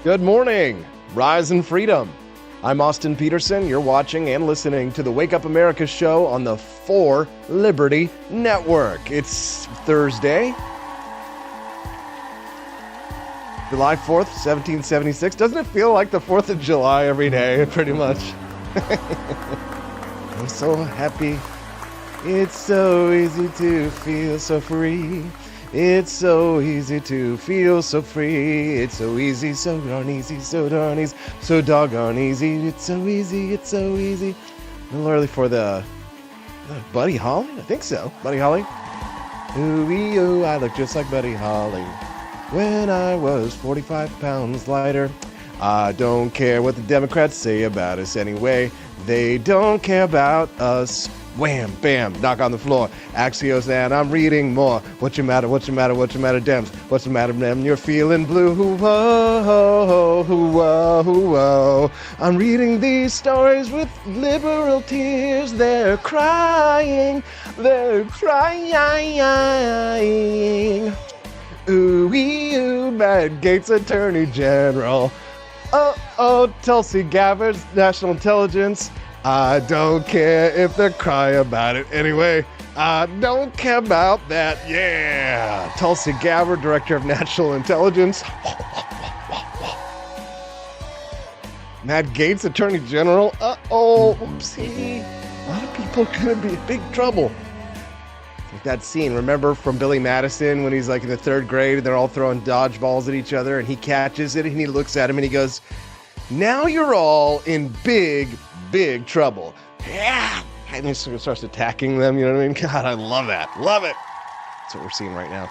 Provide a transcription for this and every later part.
Good morning, Rise and Freedom. I'm Austin Peterson. You're watching and listening to the Wake Up America show on the For Liberty Network. It's Thursday, July 4th, 1776. Doesn't it feel like the 4th of July every day, pretty much? I'm so happy. It's so easy to feel so free. It's so easy to feel so free. It's so easy, so darn easy, so darn easy, so doggone easy. It's so easy, it's so easy. A little early for the Buddy Holly? I think so. Buddy Holly. Ooh, I look just like Buddy Holly when I was 45 pounds lighter. I don't care what the Democrats say about us anyway. They don't care about us. Wham, bam, knock on the floor. Axios, and I'm reading more. What's your matter, what's your matter, what's your matter, Dems? What's the matter, Dem? You're feeling blue. Whoa, whoa, whoa. I'm reading these stories with liberal tears. They're crying. They're crying. Ooh, Matt Gaetz, Attorney General. Tulsi Gabbard, National Intelligence. I don't care if they cry about it anyway. I don't care about that. Yeah. Tulsi Gabbard, Director of National Intelligence. Matt Gaetz, Attorney General. Oopsie. A lot of people are going to be in big trouble. Like that scene, remember from Billy Madison when he's like in the 3rd grade and they're all throwing dodgeballs at each other and he catches it and he looks at him and he goes, "Now you're all in big trouble." Yeah. And he starts attacking them, you know what I mean? God, I love that. Love it. That's what we're seeing right now.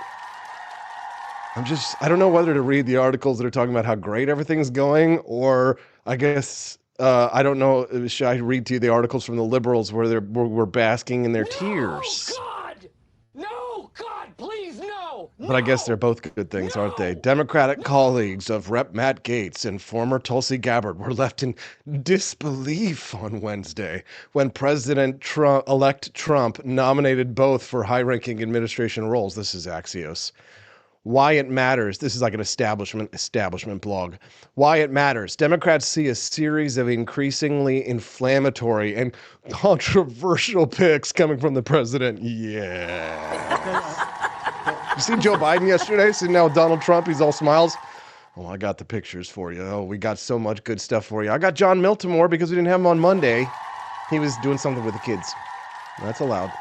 I don't know whether to read the articles that are talking about how great everything's going, or I guess, I don't know, should I read to you the articles from the liberals where we're basking in their tears? God! No, God, please, no! But I guess they're both good things, aren't they? Democratic colleagues of Rep. Matt Gaetz and former Tulsi Gabbard were left in disbelief on Wednesday when President-elect Trump nominated both for high-ranking administration roles. This is Axios. Why it matters. This is like an establishment blog. Why it matters. Democrats see a series of increasingly inflammatory and controversial picks coming from the president. Yeah. You see Joe Biden yesterday sitting down with Donald Trump? He's all smiles. Oh, I got the pictures for you. Oh, we got so much good stuff for you. I got John Miltimore because we didn't have him on Monday. He was doing something with the kids. That's allowed.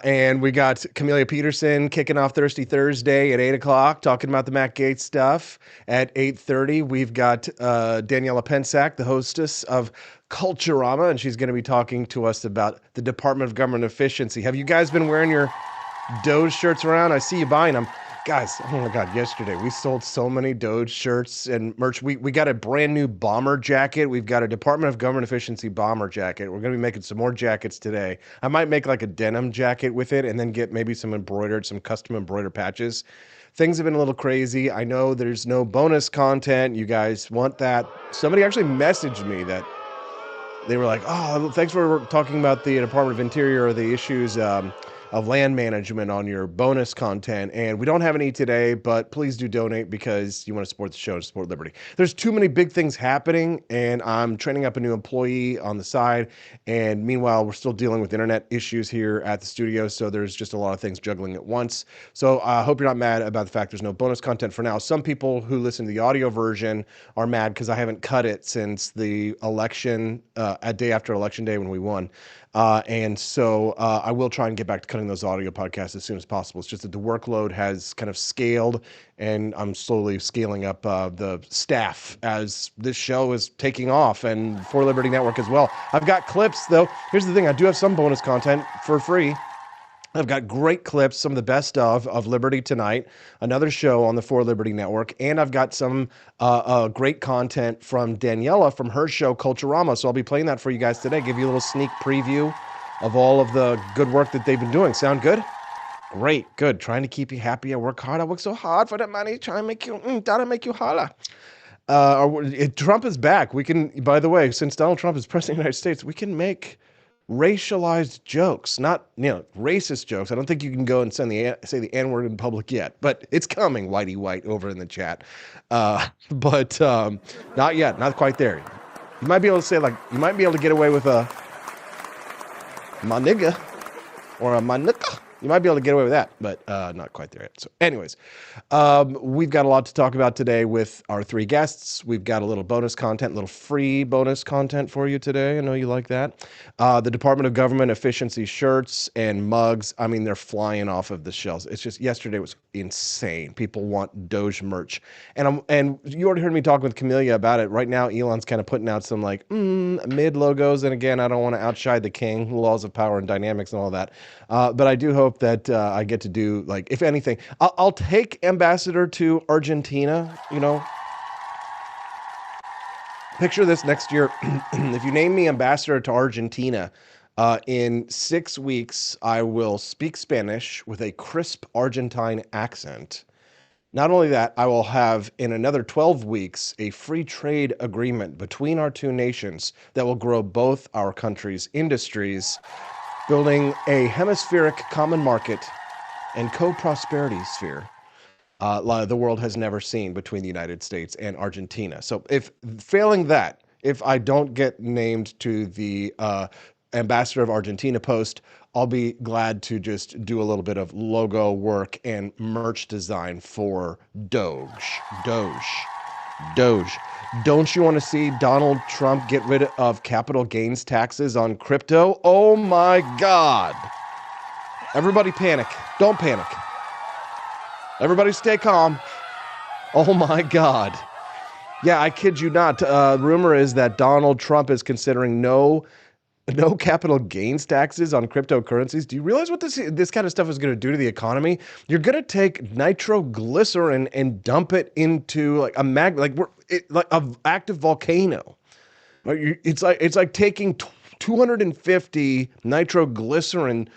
And we got Camelia Peterson kicking off Thirsty Thursday at 8 o'clock, talking about the Matt Gaetz stuff. At 8:30, we've got Daniela Pensack, the hostess of Culturama, and she's going to be talking to us about the Department of Government Efficiency. Have you guys been wearing your Doge shirts around? I see you buying them. Guys, oh my God, yesterday we sold so many Doge shirts and merch. We got a brand new bomber jacket. We've got a Department of Government Efficiency bomber jacket. We're going to be making some more jackets today. I might make like a denim jacket with it and then get maybe some custom embroidered patches. Things have been a little crazy. I know there's no bonus content. You guys want that. Somebody actually messaged me that they were like, "Oh, thanks for talking about the Department of Interior or the issues of land management on your bonus content. And we don't have any today, but please do donate because you want to support the show, to support liberty." There's too many big things happening, and I'm training up a new employee on the side. And meanwhile, we're still dealing with internet issues here at the studio, so there's just a lot of things juggling at once. So I hope you're not mad about the fact there's no bonus content for now. Some people who listen to the audio version are mad because I haven't cut it since the election, a day after Election Day when we won. And so I will try and get back to cutting those audio podcasts as soon as possible. It's just that the workload has kind of scaled, and I'm slowly scaling up the staff as this show is taking off, and For Liberty Network as well. I've got clips, though. Here's the thing. I do have some bonus content for free. I've got great clips, some of the best of Liberty Tonight, another show on the For Liberty Network, and I've got some great content from Daniela from her show Culturama. So I'll be playing that for you guys today, give you a little sneak preview of all of the good work that they've been doing. Sound good? Great, good. Trying to keep you happy. I work hard. I work so hard for that money. Trying to make you, that'll make you holla. Trump is back. We can, by the way, since Donald Trump is president of the United States, we can make racialized jokes, not racist jokes. I don't think you can go and say the N-word in public yet, but it's coming. Whitey White over in the chat, but not yet, not quite there. You might be able to say you might be able to get away with a my nigga or a my nicka. You might be able to get away with that, but not quite there yet. So anyways, we've got a lot to talk about today with our three guests. We've got a little bonus content, little free bonus content for you today. I know you like that. The Department of Government Efficiency shirts and mugs, I mean, they're flying off of the shelves. It's just, yesterday was insane. People want Doge merch. And you already heard me talk with Camellia about it. Right now, Elon's kind of putting out some mid logos. And again, I don't want to outshine the king, laws of power and dynamics and all that. But I do hope that I get to do, if anything, I'll take ambassador to Argentina, Picture this next year. If you name me ambassador to Argentina, in 6 weeks, I will speak Spanish with a crisp Argentine accent. Not only that, I will have in another 12 weeks a free trade agreement between our two nations that will grow both our countries' industries, building a hemispheric common market and co-prosperity sphere the world has never seen between the United States and Argentina. So if failing that, if I don't get named to the ambassador of Argentina post, I'll be glad to just do a little bit of logo work and merch design for Doge. Don't you want to see Donald Trump get rid of capital gains taxes on crypto? Oh my God. Everybody panic. Don't panic. Everybody stay calm. Oh my God. Yeah, I kid you not. Rumor is that Donald Trump is considering no capital gains taxes on cryptocurrencies. Do you realize what this kind of stuff is going to do to the economy? You're going to take nitroglycerin and dump it into an active volcano. It's like taking 250 nitroglycerin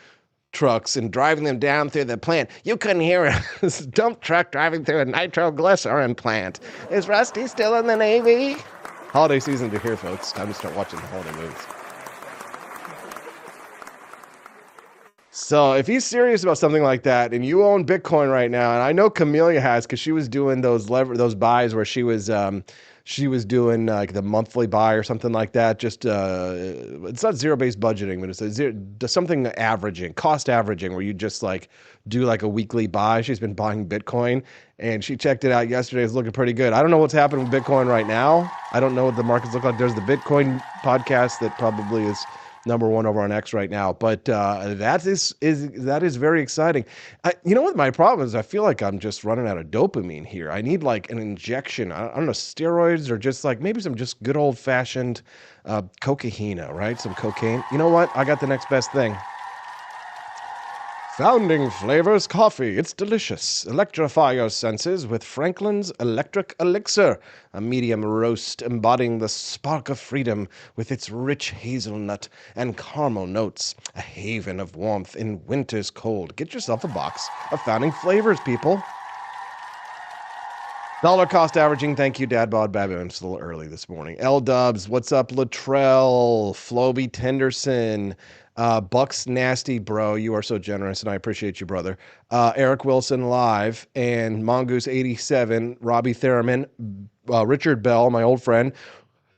trucks and driving them down through the plant. You couldn't hear a dump truck driving through a nitroglycerin plant. Is Rusty still in the Navy? Holiday season's here, folks. Time to start watching the holiday movies. So if he's serious about something like that, and you own Bitcoin right now, and I know Camellia has, because she was doing those buys where she was doing like the monthly buy or something like that. Just it's not zero-based budgeting, but it's something cost averaging, where you just do a weekly buy. She's been buying Bitcoin, and she checked it out yesterday. It's looking pretty good. I don't know what's happening with Bitcoin right now. I don't know what the markets look like. There's the Bitcoin podcast that probably is number one over on X right now, but that is very exciting. You know what my problem is? I feel like I'm just running out of dopamine here. I need an injection. I don't know, steroids, or just maybe some just good old fashioned cocaine, right? Some cocaine. You know what? I got the next best thing. Founding Flavors Coffee. It's delicious. Electrify your senses with Franklin's Electric Elixir, a medium roast embodying the spark of freedom with its rich hazelnut and caramel notes. A haven of warmth in winter's cold. Get yourself a box of Founding Flavors, people. Dollar cost averaging. Thank you, Dad Bod Baboon. It's a little early this morning. L Dubs. What's up, Latrell? Floby Tenderson. Bucks Nasty, bro. You are so generous, and I appreciate you, brother. Eric Wilson live, and Mongoose 87, Robbie Theraman, Richard Bell, my old friend,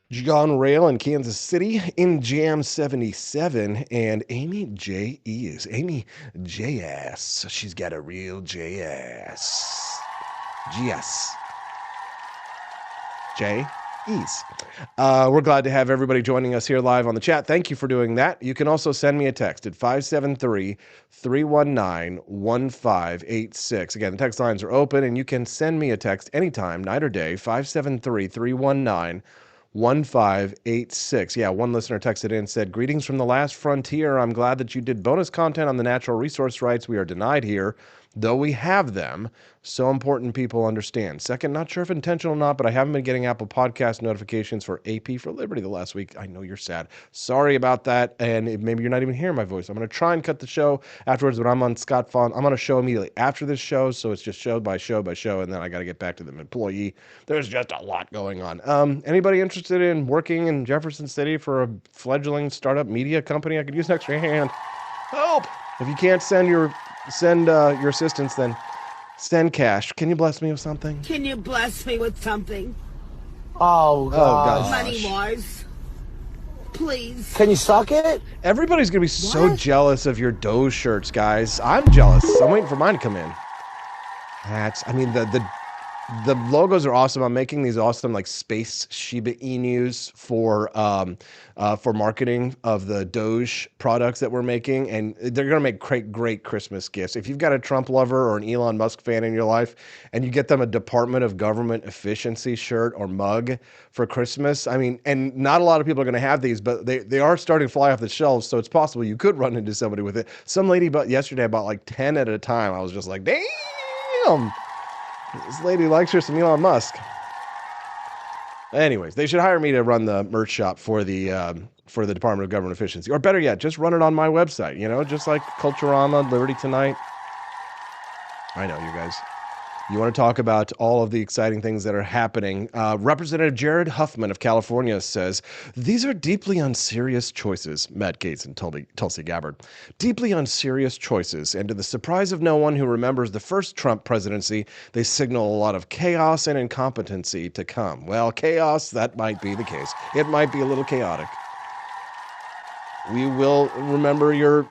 John Rail in Kansas City, in Jam 77, and Amy J. E's. Amy J. Ass. She's got a real J. Ass. GS. J. Ease. We're glad to have everybody joining us here live on the chat. Thank you for doing that. You can also send me a text at 573-319-1586. Again, the text lines are open, and you can send me a text anytime, night or day, 573-319-1586. Yeah, one listener texted in and said, "Greetings from the last frontier. I'm glad that you did bonus content on the natural resource rights we are denied here. though we have them. So important people understand. Second, not sure if intentional or not, but I haven't been getting Apple Podcast notifications for AP for Liberty the last week. I know you're sad. Sorry about that. And maybe you're not even hearing my voice. I'm going to try and cut the show afterwards, but I'm on Scott Fon. I'm on a show immediately after this show. So it's just show by show by show. And then I got to get back to the employee. There's just a lot going on. Anybody interested in working in Jefferson City for a fledgling startup media company? I could use an extra hand. Help! If you can't send your assistance, then send cash. Can you bless me with something? Can you bless me with something? Oh, God. Money-wise. Please. Can you suck it? Everybody's going to be so jealous of your Doge shirts, guys. I'm jealous. I'm waiting for mine to come in. The logos are awesome. I'm making these awesome like space Shiba Inus for marketing of the Doge products that we're making, and they're gonna make great Christmas gifts. If you've got a Trump lover or an Elon Musk fan in your life, and you get them a Department of Government Efficiency shirt or mug for Christmas, I mean, and not a lot of people are gonna have these, but they are starting to fly off the shelves, so it's possible you could run into somebody with it. Some lady yesterday bought like 10 at a time. I was just like, damn. This lady likes her some Elon Musk. Anyways, they should hire me to run the merch shop for the Department of Government Efficiency. Or better yet, just run it on my website, just like Culturama, Liberty Tonight. I know, you guys. You want to talk about all of the exciting things that are happening. Representative Jared Huffman of California says, these are deeply unserious choices, Matt Gaetz and Tulsi Gabbard. Deeply unserious choices. And to the surprise of no one who remembers the first Trump presidency, they signal a lot of chaos and incompetency to come. Well, chaos, that might be the case. It might be a little chaotic. We will remember your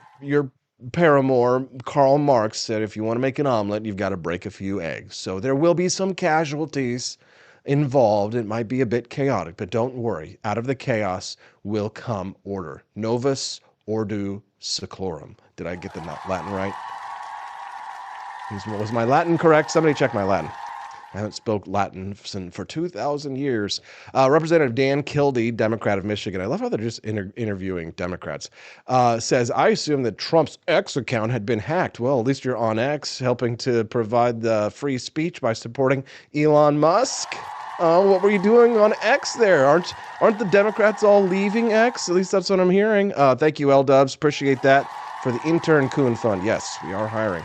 paramour, Karl Marx, said if you want to make an omelet, you've got to break a few eggs. So there will be some casualties involved. It might be a bit chaotic, but don't worry. Out of the chaos will come order. Novus ordo seclorum. Did I get the Latin right? Was my Latin correct? Somebody check my Latin. I haven't spoke Latin for 2,000 years. Representative Dan Kildee, Democrat of Michigan, I love how they're just interviewing Democrats, says, I assume that Trump's X account had been hacked. Well, at least you're on X, helping to provide the free speech by supporting Elon Musk. What were you doing on X there? Aren't the Democrats all leaving X? At least that's what I'm hearing. Thank you, L-Dubs. Appreciate that for the intern Coon Fund. Yes, we are hiring.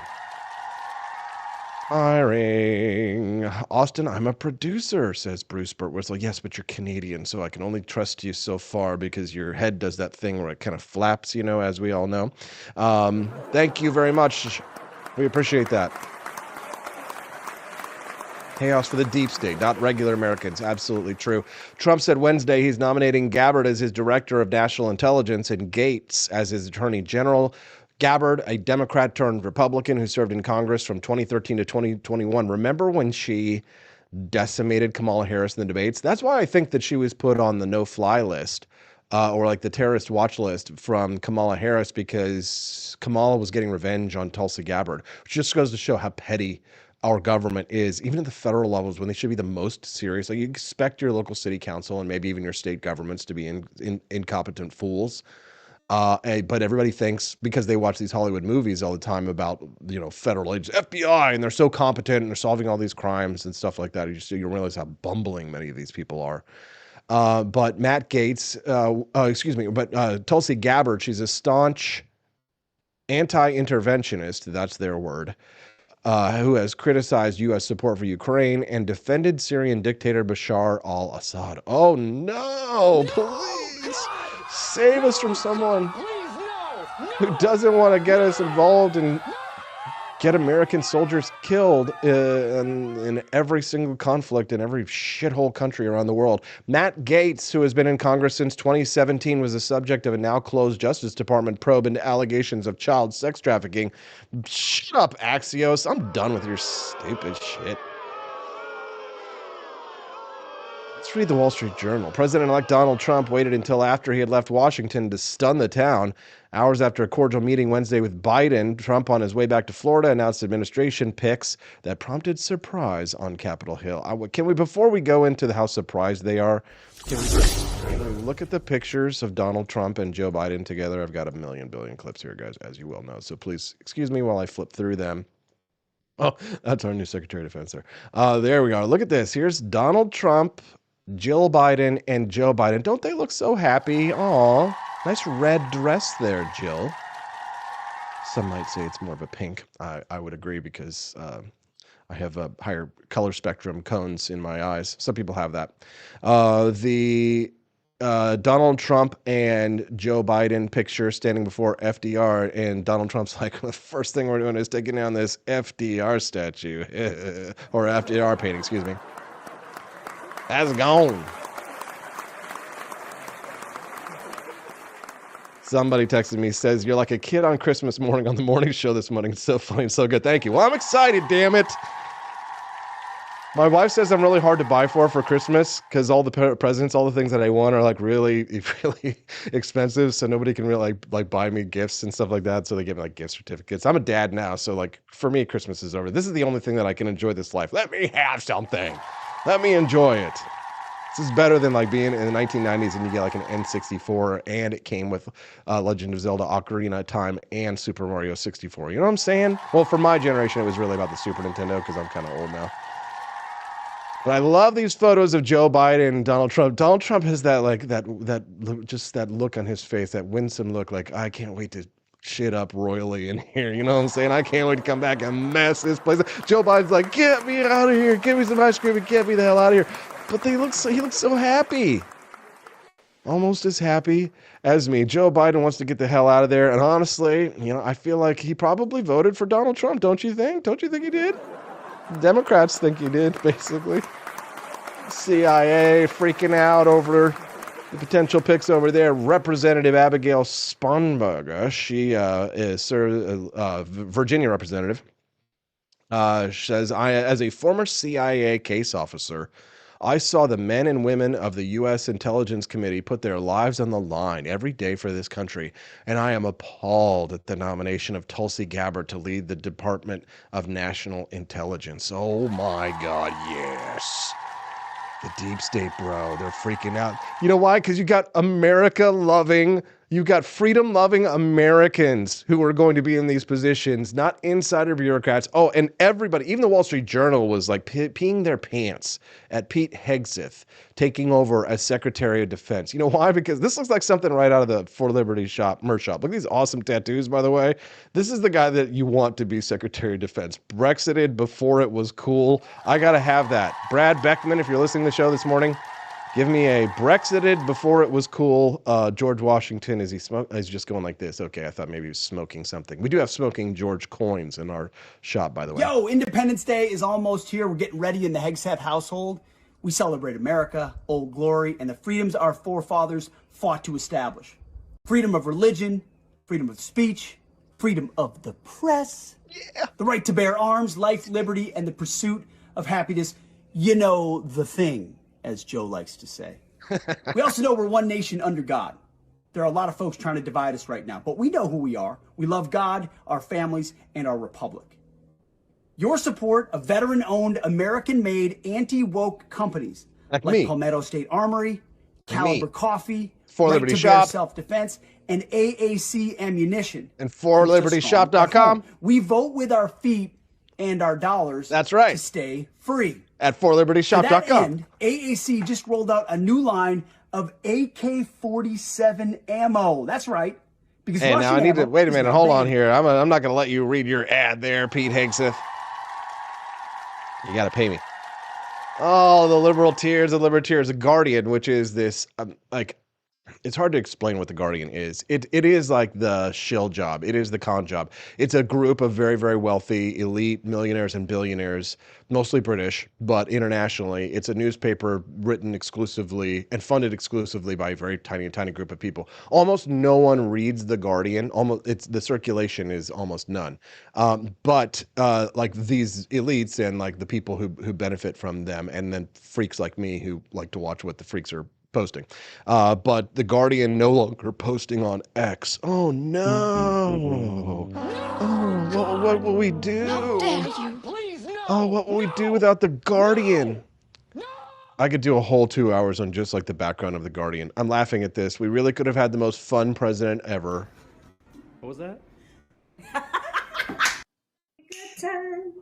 Austin, I'm a producer, says Bruce Burtwhistle. Yes, but you're Canadian, so I can only trust you so far because your head does that thing where it kind of flaps, as we all know. Thank you very much. We appreciate that. Chaos for the deep state, not regular Americans. Absolutely true. Trump said Wednesday he's nominating Gabbard as his director of national intelligence and Gaetz as his attorney general. Gabbard, a Democrat turned Republican who served in Congress from 2013 to 2021. Remember when she decimated Kamala Harris in the debates? That's why I think that she was put on the no-fly list or like the terrorist watch list from Kamala Harris, because Kamala was getting revenge on Tulsi Gabbard, which just goes to show how petty our government is, even at the federal levels, when they should be the most serious. Like, you expect your local city council and maybe even your state governments to be incompetent fools. But everybody thinks, because they watch these Hollywood movies all the time about, federal agents, FBI, and they're so competent and they're solving all these crimes and stuff like that. You realize how bumbling many of these people are. But Matt Gaetz, Tulsi Gabbard, she's a staunch anti-interventionist, that's their word, who has criticized U.S. support for Ukraine and defended Syrian dictator Bashar al-Assad. Oh, no, please. Save us from someone who doesn't want to get us involved and get American soldiers killed in every single conflict in every shithole country around the world. Matt Gaetz, who has been in Congress since 2017, was the subject of a now closed Justice Department probe into allegations of child sex trafficking. Shut up, Axios. I'm done with your stupid shit. Let's read the Wall Street Journal. President-elect Donald Trump waited until after he had left Washington to stun the town. Hours after a cordial meeting Wednesday with Biden, Trump, on his way back to Florida, announced administration picks that prompted surprise on Capitol Hill. Before we go into how surprised they are, can we look at the pictures of Donald Trump and Joe Biden together? I've got a billion clips here, guys, as you well know. So please excuse me while I flip through them. Oh, that's our new Secretary of Defense there. There we go. Look at this. Here's Donald Trump, Jill Biden, and Joe Biden. Don't they look so happy? Aw, nice red dress there, Jill. Some might say it's more of a pink. I would agree because I have a higher color spectrum cones in my eyes. Some people have that. The Donald Trump and Joe Biden picture standing before FDR, and Donald Trump's like, the first thing we're doing is taking down this FDR statue, or FDR painting, excuse me. That's gone. Somebody texted me, says, you're like a kid on Christmas morning on the morning show this morning. It's so funny and so good. Thank you. Well, I'm excited, damn it. My wife says I'm really hard to buy for Christmas because all the presents, all the things that I want are like really, really expensive. So nobody can really like buy me gifts and stuff like that. So they give me like gift certificates. I'm a dad now. So like for me, Christmas is over. This is the only thing that I can enjoy this life. Let me have something. Let me enjoy it. This is better than like being in the 1990s and you get like an N64 and it came with Legend of Zelda Ocarina of Time and Super Mario 64. You know what I'm saying? Well, for my generation, it was really about the Super Nintendo because I'm kind of old now. But I love these photos of Joe Biden and Donald Trump. Donald Trump has that like just that look on his face, that winsome look, like I can't wait to shit up royally in here. You know what I'm saying? I can't wait to come back and mess this place up. Joe Biden's like, get me out of here, give me some ice cream and get me the hell out of here. But he looks so happy. Almost as happy as me. Joe Biden wants to get the hell out of there. And honestly, I feel like he probably voted for Donald Trump. Don't you think? Don't you think he did? Democrats think he did, basically. CIA freaking out over the potential picks over there. Representative Abigail Spanberger, she is Virginia representative, says, as a former CIA case officer, I saw the men and women of the U.S. Intelligence Committee put their lives on the line every day for this country, and I am appalled at the nomination of Tulsi Gabbard to lead the Department of National Intelligence. Oh my God, yes. The deep state, bro. They're freaking out. You know why? Because you got you got freedom-loving Americans who are going to be in these positions, not insider bureaucrats. Oh, and everybody, even the Wall Street Journal was like peeing their pants at Pete Hegseth taking over as Secretary of Defense. You know why? Because this looks like something right out of the For Liberty merch shop. Look at these awesome tattoos, by the way. This is the guy that you want to be Secretary of Defense. Brexited before it was cool. I got to have that. Brad Beckman, if you're listening to the show this morning, give me a Brexited before it was cool. George Washington, is he he's just going like this. Okay, I thought maybe he was smoking something. We do have smoking George coins in our shop, by the way. Yo, Independence Day is almost here. We're getting ready in the Hegseth household. We celebrate America, Old Glory, and the freedoms our forefathers fought to establish. Freedom of religion, freedom of speech, freedom of the press, the right to bear arms, life, liberty, and the pursuit of happiness. You know the thing, as Joe likes to say. We also know we're one nation under God. There are a lot of folks trying to divide us right now, but we know who we are. We love God, our families, and our republic. Your support of veteran-owned, American-made, anti-woke companies like Palmetto State Armory, Caliber Coffee, For Right Liberty to Bear Shop, Self-Defense, and AAC Ammunition. and ForLibertyShop.com. We vote with our feet and our dollars. That's right. To stay free. At To that ForLibertyShop.com. end, AAC just rolled out a new line of AK-47 ammo. That's right. Because Hey, now Russian I need to ammo wait a is minute. not Hold on banned. here. I'm not going to let you read your ad there, Pete Hegseth. You got to pay me. Oh, the liberal tears, the Guardian, which is this it's hard to explain what the Guardian is. It is like the shill job. It is the con job. It's a group of very, very wealthy, elite millionaires and billionaires, mostly British, but internationally. It's a newspaper written exclusively and funded exclusively by a very tiny group of people. Almost no one reads the Guardian. The circulation is almost none. But like these elites and like the people who benefit from them, and then freaks like me who like to watch what the freaks are posting. But the Guardian no longer posting on X. Oh no. Oh, what will we do? How dare you? Please, no. Oh, what will we do without the Guardian? I could do a whole 2 hours on just like the background of the Guardian. I'm laughing at this. We really could have had the most fun president ever. What was that? time.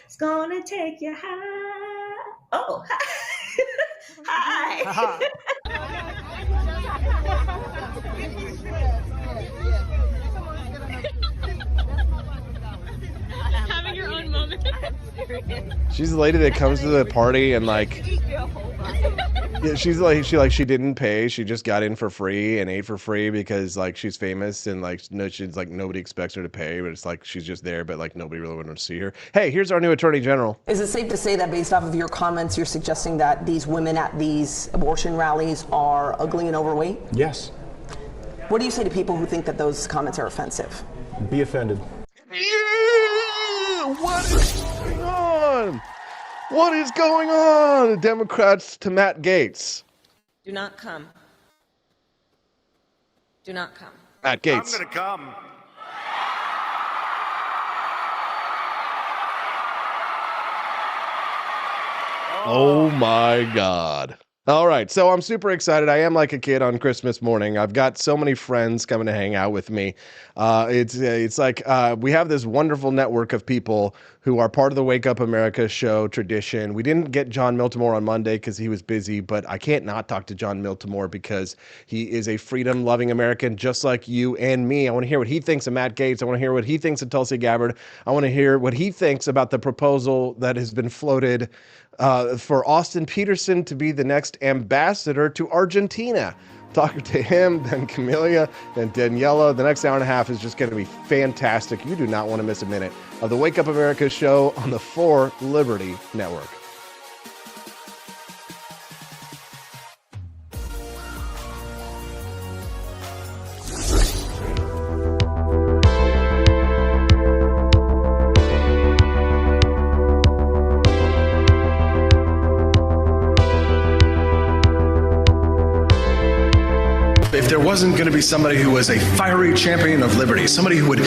It's gonna take you high. Oh, hi. Having your own moment. She's the lady that comes to the party and like, yeah, she didn't pay. She just got in for free and ate for free because like she's famous and like no, she's like nobody expects her to pay, but it's like she's just there, but like nobody really wanted to see her. Hey, here's our new Attorney General. Is it safe to say that based off of your comments, you're suggesting that these women at these abortion rallies are ugly and overweight? Yes. What do you say to people who think that those comments are offensive? Be offended. Yeah, what is going on? What is going on? Democrats to Matt Gaetz. Do not come. Do not come. Matt Gaetz. I'm gonna come. Oh my God. All right, so I'm super excited. I am like a kid on Christmas morning. I've got so many friends coming to hang out with me. It's like we have this wonderful network of people who are part of the Wake Up America show tradition. We didn't get John Miltimore on Monday because he was busy, but I can't not talk to John Miltimore because he is a freedom-loving American just like you and me. I want to hear what he thinks of Matt Gaetz. I want to hear what he thinks of Tulsi Gabbard. I want to hear what he thinks about the proposal that has been floated for Austin Peterson to be the next ambassador to Argentina. Talking to him, then Camelia, then Daniela. The next hour and a half is just going to be fantastic. You do not want to miss a minute of the Wake Up America show on the 4 Liberty Network. If there wasn't going to be somebody who was a fiery champion of liberty, somebody who would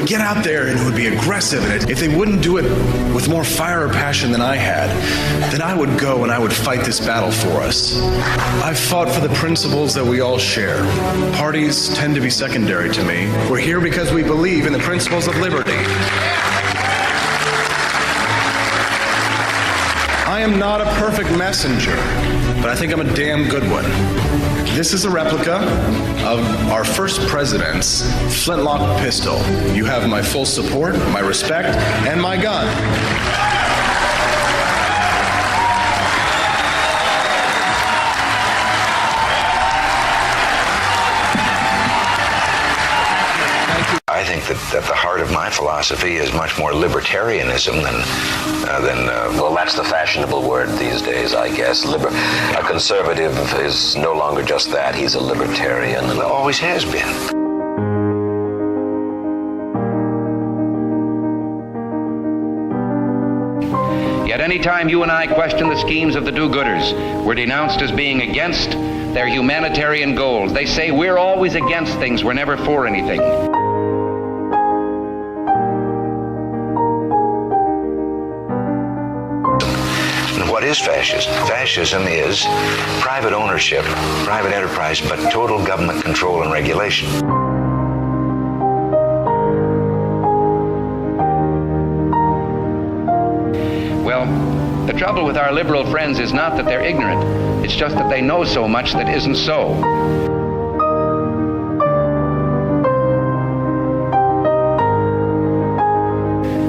get out there and who would be aggressive, and if they wouldn't do it with more fire or passion than I had, then I would go and I would fight this battle for us. I've fought for the principles that we all share. Parties tend to be secondary to me. We're here because we believe in the principles of liberty. I am not a perfect messenger, but I think I'm a damn good one. This is a replica of our first president's flintlock pistol. You have my full support, my respect, and my gun. I think that the heart of my philosophy is much more libertarianism than well, that's the fashionable word these days, I guess. A conservative is no longer just that. He's a libertarian and always has been. Yet any time you and I question the schemes of the do-gooders, we're denounced as being against their humanitarian goals. They say we're always against things, we're never for anything. What is fascism? Fascism is private ownership, private enterprise, but total government control and regulation. Well, the trouble with our liberal friends is not that they're ignorant. It's just that they know so much that isn't so.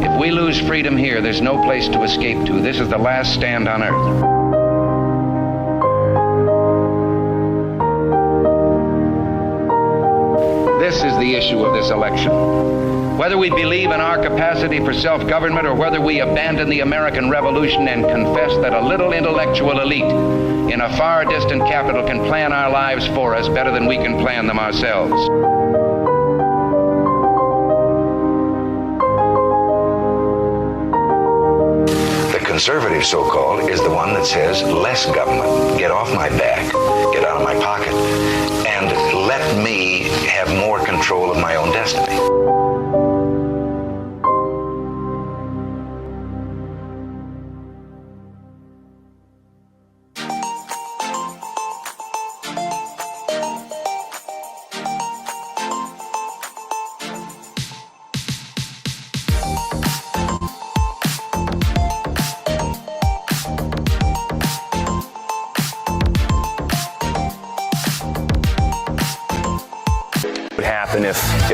If we lose freedom here, there's no place to escape to. This is the last stand on earth. This is the issue of this election. Whether we believe in our capacity for self-government or whether we abandon the American Revolution and confess that a little intellectual elite in a far distant capital can plan our lives for us better than we can plan them ourselves. Conservative, so-called, is the one that says less government, get off my back, get out of my pocket, and let me have more control of my own destiny.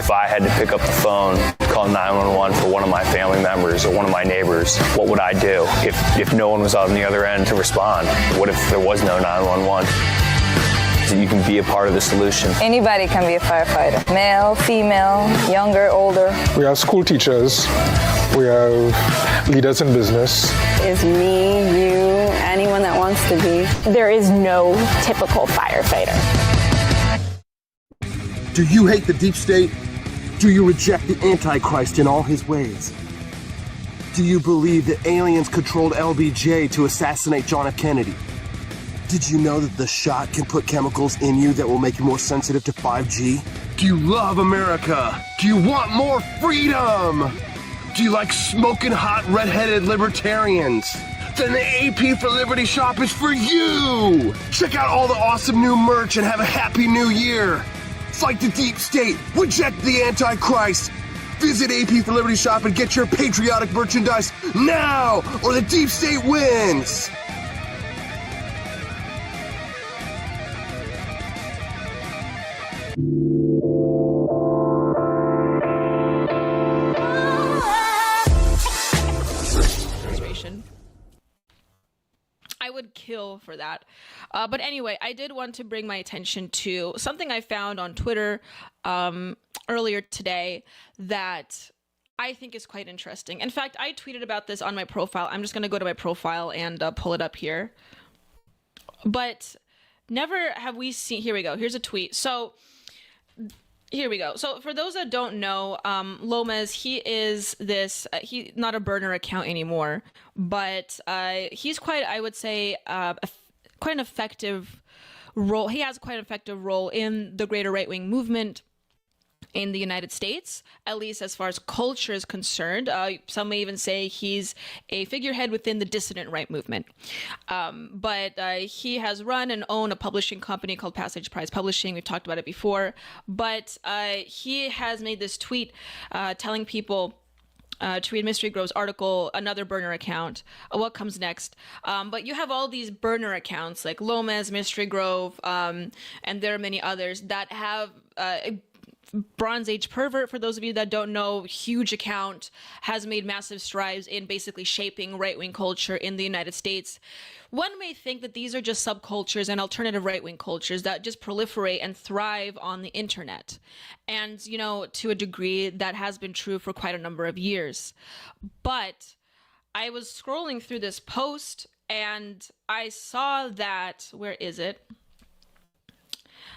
If I had to pick up the phone, call 911 for one of my family members or one of my neighbors, what would I do if no one was on the other end to respond? What if there was no 911? So you can be a part of the solution. Anybody can be a firefighter. Male, female, younger, older. We have school teachers. We have leaders in business. It's me, you, anyone that wants to be. There is no typical firefighter. Do you hate the deep state? Do you reject the Antichrist in all his ways? Do you believe that aliens controlled LBJ to assassinate John F. Kennedy? Did you know that the shot can put chemicals in you that will make you more sensitive to 5G? Do you love America? Do you want more freedom? Do you like smoking hot red-headed libertarians? Then the AP for Liberty shop is for you! Check out all the awesome new merch and have a happy new year! Fight the deep state, reject the Antichrist! Visit AP for Liberty shop and get your patriotic merchandise now, or the deep state wins! I would kill for that. But anyway, I did want to bring my attention to something I found on Twitter earlier today that I think is quite interesting. In fact, I tweeted about this on my profile. I'm just going to go to my profile and pull it up here. But never have we seen... Here we go. Here's a tweet. So... Here we go. So for those that don't know, Lomez, he is this, he's not a burner account anymore, but he's quite, I would say, quite an effective role. He has quite an effective role in the greater right-wing movement in the United States, at least as far as culture is concerned. Some may even say he's a figurehead within the dissident right movement. But he has run and owned a publishing company called Passage Prize Publishing. We've talked about it before. But he has made this tweet telling people to read Mystery Grove's article, another burner account, what comes next. But you have all these burner accounts like Lomez, Mystery Grove, and there are many others that have... Bronze Age Pervert, for those of you that don't know, huge account, has made massive strides in basically shaping right-wing culture in the United States. One may think that these are just subcultures and alternative right-wing cultures that just proliferate and thrive on the internet. And, you know, to a degree, that has been true for quite a number of years. But I was scrolling through this post and I saw that, where is it?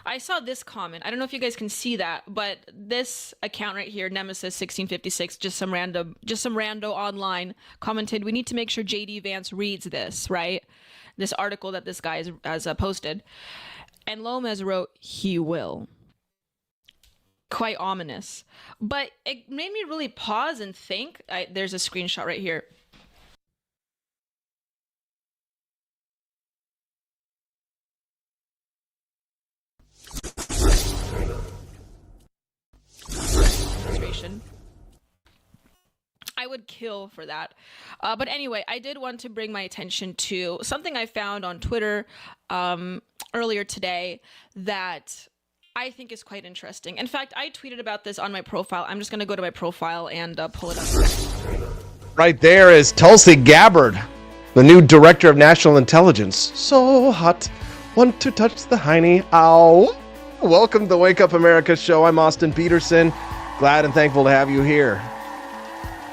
I saw this comment. I don't know if you guys can see that, but this account right here, Nemesis 1656, just some rando online commented, "We need to make sure JD Vance reads this," right? This article that this guy has posted. And Lomez wrote, "He will." Quite ominous. But it made me really pause and think. There's a screenshot right here. I would kill for that. But anyway, I did want to bring my attention to something I found on Twitter earlier today that I think is quite interesting. In fact, I tweeted about this on my profile. I'm just going to go to my profile and pull it up. Right there is Tulsi Gabbard, the new Director of National Intelligence. So hot. Want to touch the hiney. Ow. Welcome to the Wake Up America show. I'm Austin Peterson. Glad and thankful to have you here.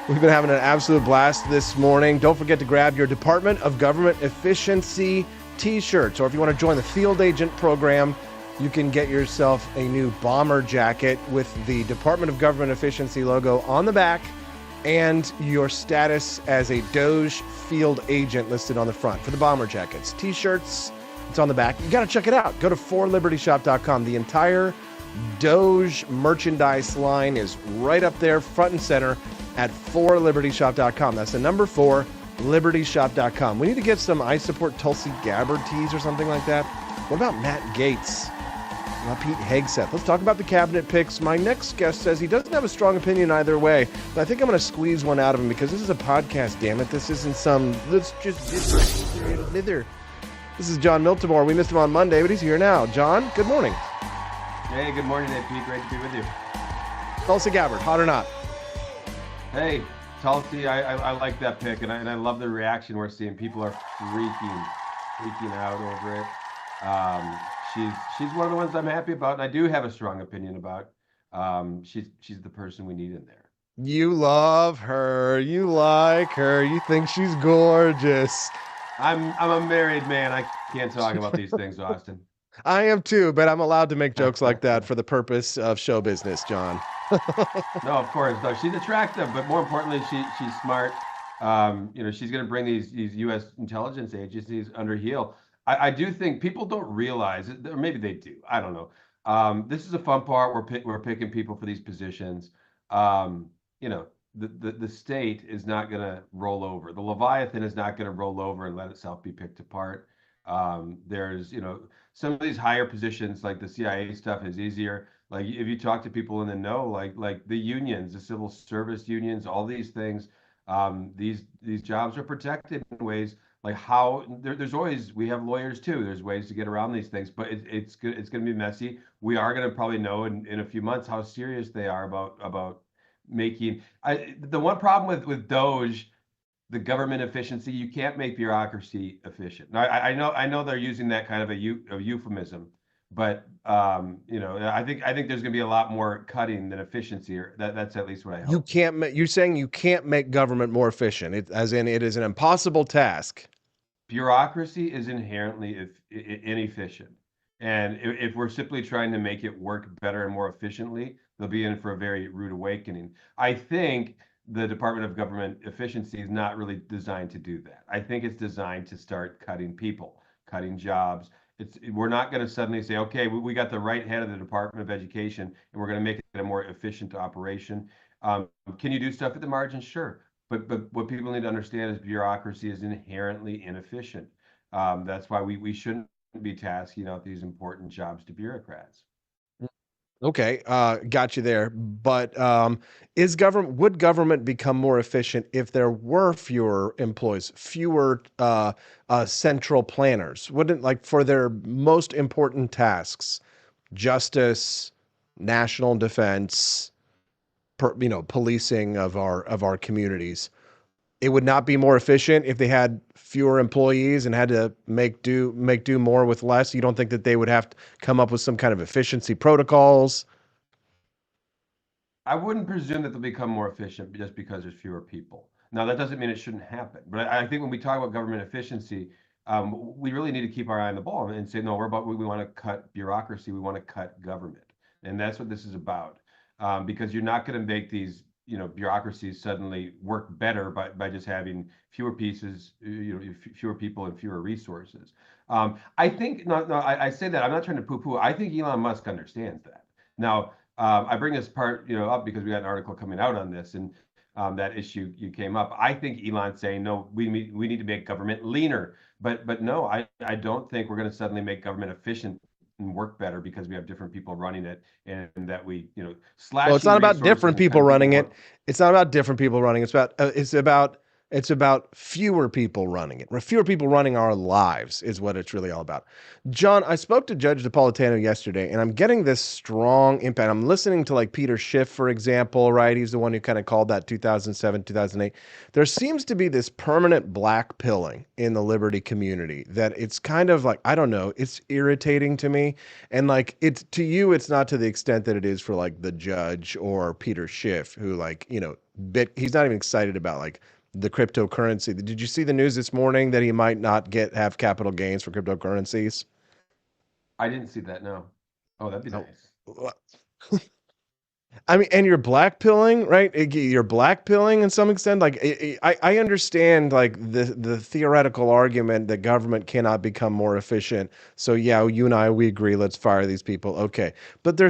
We've been having an absolute blast this morning. Don't forget to grab your Department of Government Efficiency t-shirts, or if you want to join the Field Agent program, you can get yourself a new bomber jacket with the Department of Government Efficiency logo on the back and your status as a Doge Field Agent listed on the front for the bomber jackets. T-shirts, it's on the back. You got to check it out. Go to forlibertyshop.com. The entire Doge merchandise line is right up there, front and center, at forlibertyshop.com. That's the number 4, libertyshop.com. We need to get some I Support Tulsi Gabbard tees or something like that. What about Matt Gaetz? Pete Hegseth. Let's talk about the cabinet picks. My next guest says he doesn't have a strong opinion either way, but I think I'm going to squeeze one out of him because this is a podcast, damn it. This isn't some... Let's just... This is John Miltimore. We missed him on Monday, but he's here now. John, good morning. Hey, good morning, AP. Great to be with you. Tulsi Gabbard, hot or not? Hey, Tulsi, I like that pick, and I love the reaction we're seeing. People are freaking out over it. She's one of the ones I'm happy about, and I do have a strong opinion about. She's the person we need in there. You love her. You like her. You think she's gorgeous. I'm a married man. I can't talk about these things, Austin. I am too, but I'm allowed to make jokes like that for the purpose of show business, John. No, of course. No, she's attractive, but more importantly, she's smart. She's going to bring these U.S. intelligence agencies under heel. I do think people don't realize it, or maybe they do. I don't know. This is a fun part. We're picking people for these positions. The state is not going to roll over. The Leviathan is not going to roll over and let itself be picked apart. There's, some of these higher positions, like the CIA stuff, is easier. Like if you talk to people in the know, like the unions, the civil service unions, all these things, these jobs are protected in ways like how there's always, we have lawyers too. There's ways to get around these things, but it's good. It's going to be messy. We are going to probably know in a few months how serious they are about making. The one problem with DOGE, the government efficiency, you can't make bureaucracy efficient. Now, I know they're using that kind of a euphemism, but I think there's going to be a lot more cutting than efficiency. Or that's at least what I hope. You're saying you can't make government more efficient, as in it is an impossible task. Bureaucracy is inherently inefficient, and if we're simply trying to make it work better and more efficiently, they'll be in for a very rude awakening. I think the Department of Government Efficiency is not really designed to do that. I think it's designed to start cutting people, cutting jobs. We're not going to suddenly say, okay, we got the right head of the Department of Education, and we're going to make it a more efficient operation. Can you do stuff at the margin? Sure. But what people need to understand is bureaucracy is inherently inefficient. That's why we shouldn't be tasking out these important jobs to bureaucrats. Okay, got you there. But would government become more efficient if there were fewer employees, fewer central planners? Wouldn't, like, for their most important tasks, justice, national defense, policing of our communities, it would not be more efficient if they had fewer employees and had to make do more with less? You don't think that they would have to come up with some kind of efficiency protocols? I wouldn't presume that they'll become more efficient just because there's fewer people. Now, that doesn't mean it shouldn't happen. But I think when we talk about government efficiency, we really need to keep our eye on the ball and say, no, we want to cut bureaucracy. We want to cut government. And that's what this is about. Because you're not going to make these bureaucracies suddenly work better by just having fewer pieces, fewer people and fewer resources. I think, I say that, I'm not trying to poo-poo. I think Elon Musk understands that. Now, I bring this part, up because we got an article coming out on this, and that issue came up. I think Elon's saying, no, we need to make government leaner. But no, I don't think we're going to suddenly make government efficient and work better because we have different people running it, and that we, slash. Well, it's not about different people running it. It's not about different people running. It's about fewer people running it. Fewer people running our lives is what it's really all about. John, I spoke to Judge Napolitano yesterday, and I'm getting this strong impact. I'm listening to, like, Peter Schiff, for example, right? He's the one who kind of called that 2007, 2008. There seems to be this permanent black pilling in the liberty community that it's kind of like, I don't know, it's irritating to me. And, like, it's to you, it's not to the extent that it is for, like, the judge or Peter Schiff, who, like, he's not even excited about, like, the cryptocurrency. Did you see the news this morning that he might not have capital gains for cryptocurrencies? I didn't see that, no. Oh, that'd be nice. I mean, and you're blackpilling, right? You're blackpilling in some extent. Like, I understand, like, the theoretical argument that government cannot become more efficient. So yeah, you and I, we agree. Let's fire these people. Okay, but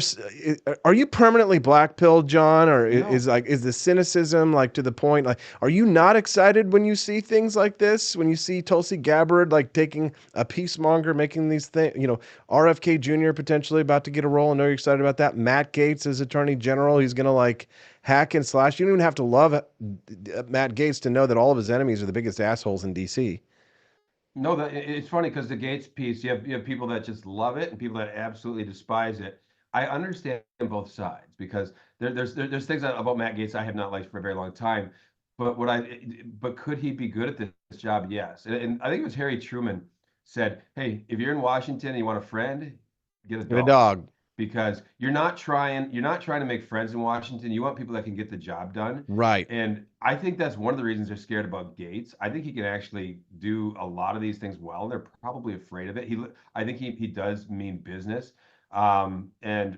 are you permanently blackpilled, John, or No. is the cynicism, like, to the point? Like, are you not excited when you see things like this? When you see Tulsi Gabbard, like, taking a peacemonger, making these things, RFK Jr. potentially about to get a role. I know you're excited about that. Matt Gaetz as Attorney General. He's going to, like, hack and slash. You don't even have to love Matt Gaetz to know that all of his enemies are the biggest assholes in DC. No, it's funny because the Gaetz piece, you have people that just love it and people that absolutely despise it. I understand both sides because there's things about Matt Gaetz I have not liked for a very long time. But could he be good at this job? Yes. And I think it was Harry Truman said, "Hey, if you're in Washington and you want a friend, get a Get a dog." dog. Because you're not trying to make friends in Washington. You want people that can get the job done. Right. And I think that's one of the reasons they're scared about Gaetz. I think he can actually do a lot of these things well. They're probably afraid of it. I think he does mean business. And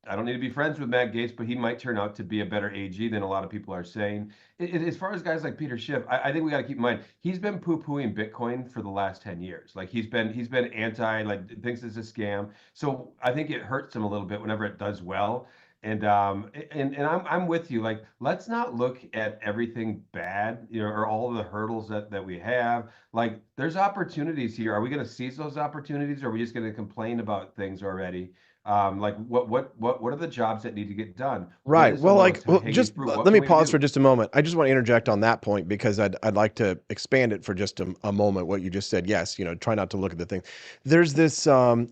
I don't need to be friends with Matt Gaetz, but he might turn out to be a better AG than a lot of people are saying. As far as guys like Peter Schiff, I think we got to keep in mind he's been poo-pooing Bitcoin for the last 10 years. Like he's been anti, like thinks it's a scam. So I think it hurts him a little bit whenever it does well. And I'm with you. Like, let's not look at everything bad, or all of the hurdles that we have. Like, there's opportunities here. Are we going to seize those opportunities, or are we just going to complain about things already? Like what are the jobs that need to get done? Right. Well, just let me pause for just a moment. I just want to interject on that point because I'd like to expand it for just a moment. What you just said. Yes, try not to look at the thing. There's this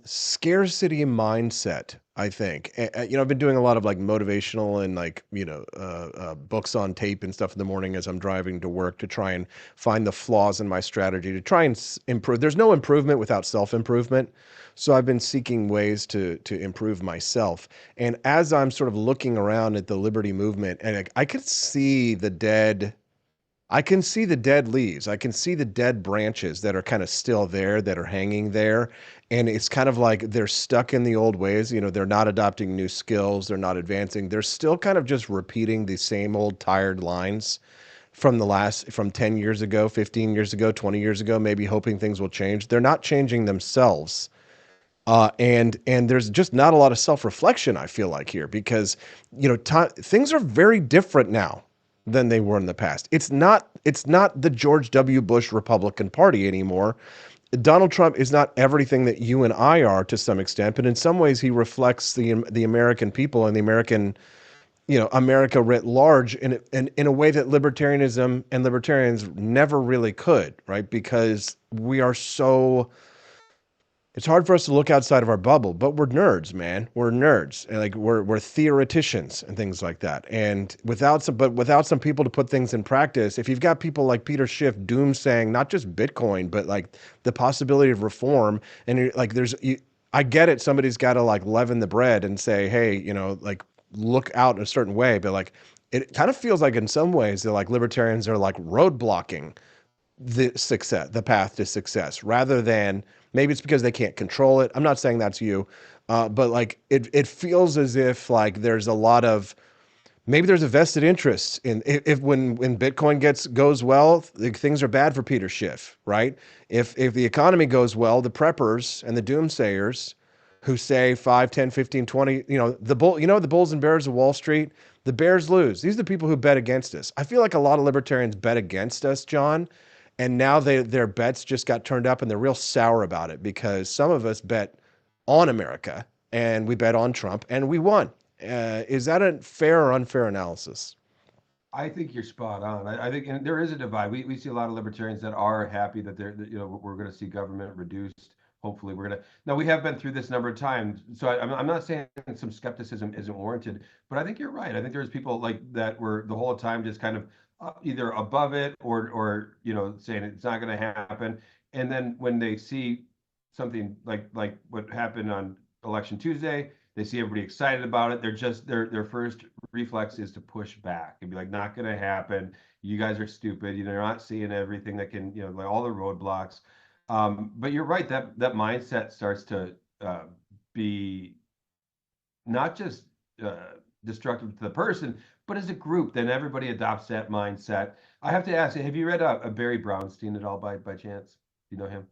scarcity mindset, I think. I've been doing a lot of like motivational and like, books on tape and stuff in the morning as I'm driving to work to try and find the flaws in my strategy to try and improve. There's no improvement without self-improvement. So I've been seeking ways to improve myself. And as I'm sort of looking around at the liberty movement, and I can see the dead leaves. I can see the dead branches that are kind of still there, that are hanging there. And it's kind of like they're stuck in the old ways. They're not adopting new skills. They're not advancing. They're still kind of just repeating the same old tired lines from 10 years ago, 15 years ago, 20 years ago, maybe hoping things will change. They're not changing themselves. And there's just not a lot of self-reflection, I feel like, here, because things are very different now than they were in the past. It's not the George W. Bush Republican Party anymore. Donald Trump is not everything that you and I are to some extent, but in some ways he reflects the American people and the American, America writ large in a way that libertarianism and libertarians never really could, right? Because we are so. It's hard for us to look outside of our bubble, but we're nerds, man. We're nerds, and like we're theoreticians and things like that. And without some people to put things in practice, if you've got people like Peter Schiff doomsaying not just Bitcoin, but like the possibility of reform, and like I get it. Somebody's got to like leaven the bread and say, hey, like look out in a certain way. But like it kind of feels like in some ways that like libertarians are like roadblocking the path to success, rather than. Maybe it's because they can't control it. I'm not saying that's you, but like it feels as if like there's maybe there's a vested interest in if when Bitcoin goes well, like, things are bad for Peter Schiff, right? If the economy goes well, the preppers and the doomsayers who say 5, 10, 15, 20, the bulls and bears of Wall Street, the bears lose. These are the people who bet against us. I feel like a lot of libertarians bet against us, John. And now their bets just got turned up and they're real sour about it because some of us bet on America and we bet on Trump and we won. Is that a fair or unfair analysis? I think you're spot on. I think and there is a divide. We see a lot of libertarians that are happy that we're going to see government reduced. Hopefully we're going to. Now, we have been through this a number of times. So I'm not saying some skepticism isn't warranted, but I think you're right. I think there's people like that were the whole time just kind of either above it or saying it's not going to happen, and then when they see something like what happened on Election Tuesday, they see everybody excited about it. They're just their first reflex is to push back and be like, not going to happen. You guys are stupid. You're not seeing everything that can like all the roadblocks. But you're right, that mindset starts to be not just destructive to the person, but as a group, then everybody adopts that mindset. I have to ask you, have you read a Barry Brownstein at all by chance? Do you know him?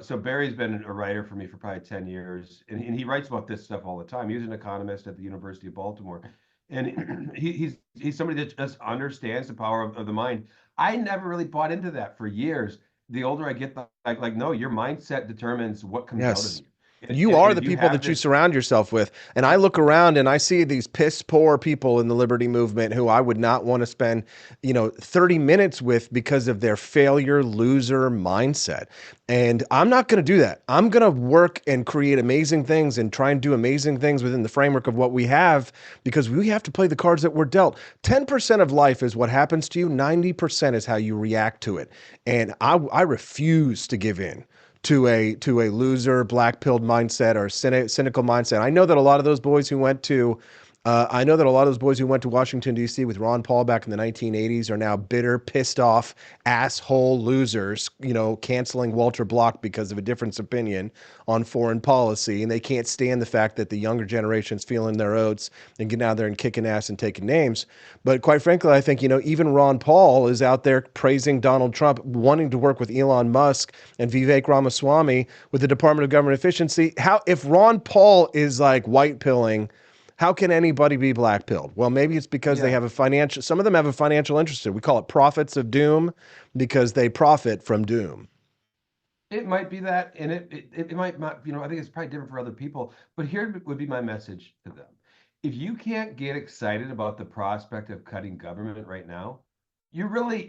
So Barry's been a writer for me for probably 10 years, and he writes about this stuff all the time. He was an economist at the University of Baltimore, and he's somebody that just understands the power of the mind. I never really bought into that for years. The older I get, like no, your mindset determines what comes out of you. You are if the you people have that you this, surround yourself with. And I look around and I see these piss poor people in the liberty movement who I would not want to spend, 30 minutes with because of their failure, loser mindset. And I'm not going to do that. I'm going to work and create amazing things and try and do amazing things within the framework of what we have, because we have to play the cards that we're dealt. 10% of life is what happens to you. 90% is how you react to it. And I refuse to give in to a loser, black-pilled mindset or cynical mindset. I know that a lot of those boys who went to Washington, D.C. with Ron Paul back in the 1980s are now bitter, pissed off, asshole losers, canceling Walter Block because of a difference of opinion on foreign policy. And they can't stand the fact that the younger generation's feeling their oats and getting out there and kicking ass and taking names. But quite frankly, I think, even Ron Paul is out there praising Donald Trump, wanting to work with Elon Musk and Vivek Ramaswamy with the Department of Government Efficiency. If Ron Paul is like white pilling, how can anybody be black pilled? Well, maybe it's because they have some of them have a financial interest. We call it prophets of doom because they profit from doom. it might be that, and it might not, I think it's probably different for other people, but here would be my message to them. If you can't get excited about the prospect of cutting government right now, you really,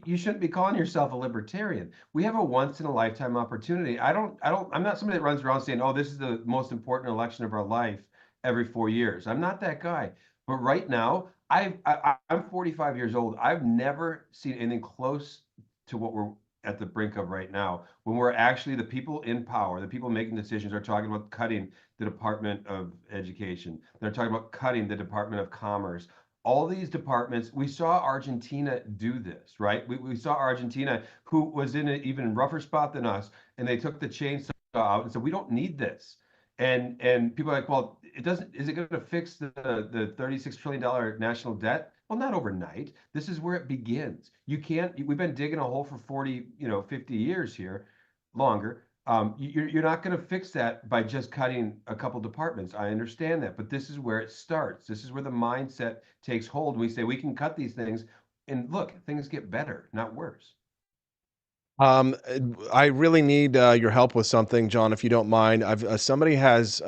you shouldn't be calling yourself a libertarian. We have a once in a lifetime opportunity. I'm not somebody that runs around saying, oh, this is the most important election of our life every 4 years. I'm not that guy. But right now, I'm 45 years old. I've never seen anything close to what we're at the brink of right now, when we're actually, the people in power, the people making decisions, are talking about cutting the Department of Education. They're talking about cutting the Department of Commerce. All these departments, we saw Argentina do this, right? We saw Argentina, who was in an even rougher spot than us, and they took the chainsaw out and said, we don't need this. And people are like, well, is it going to fix the $36 trillion national debt? Well, not overnight. This is where it begins. We've been digging a hole for 40, 50 years here, longer. You're not going to fix that by just cutting a couple departments. I understand that, but this is where it starts. This is where the mindset takes hold. We say we can cut these things, and look, things get better, not worse. I really need your help with something, John, if you don't mind. Somebody has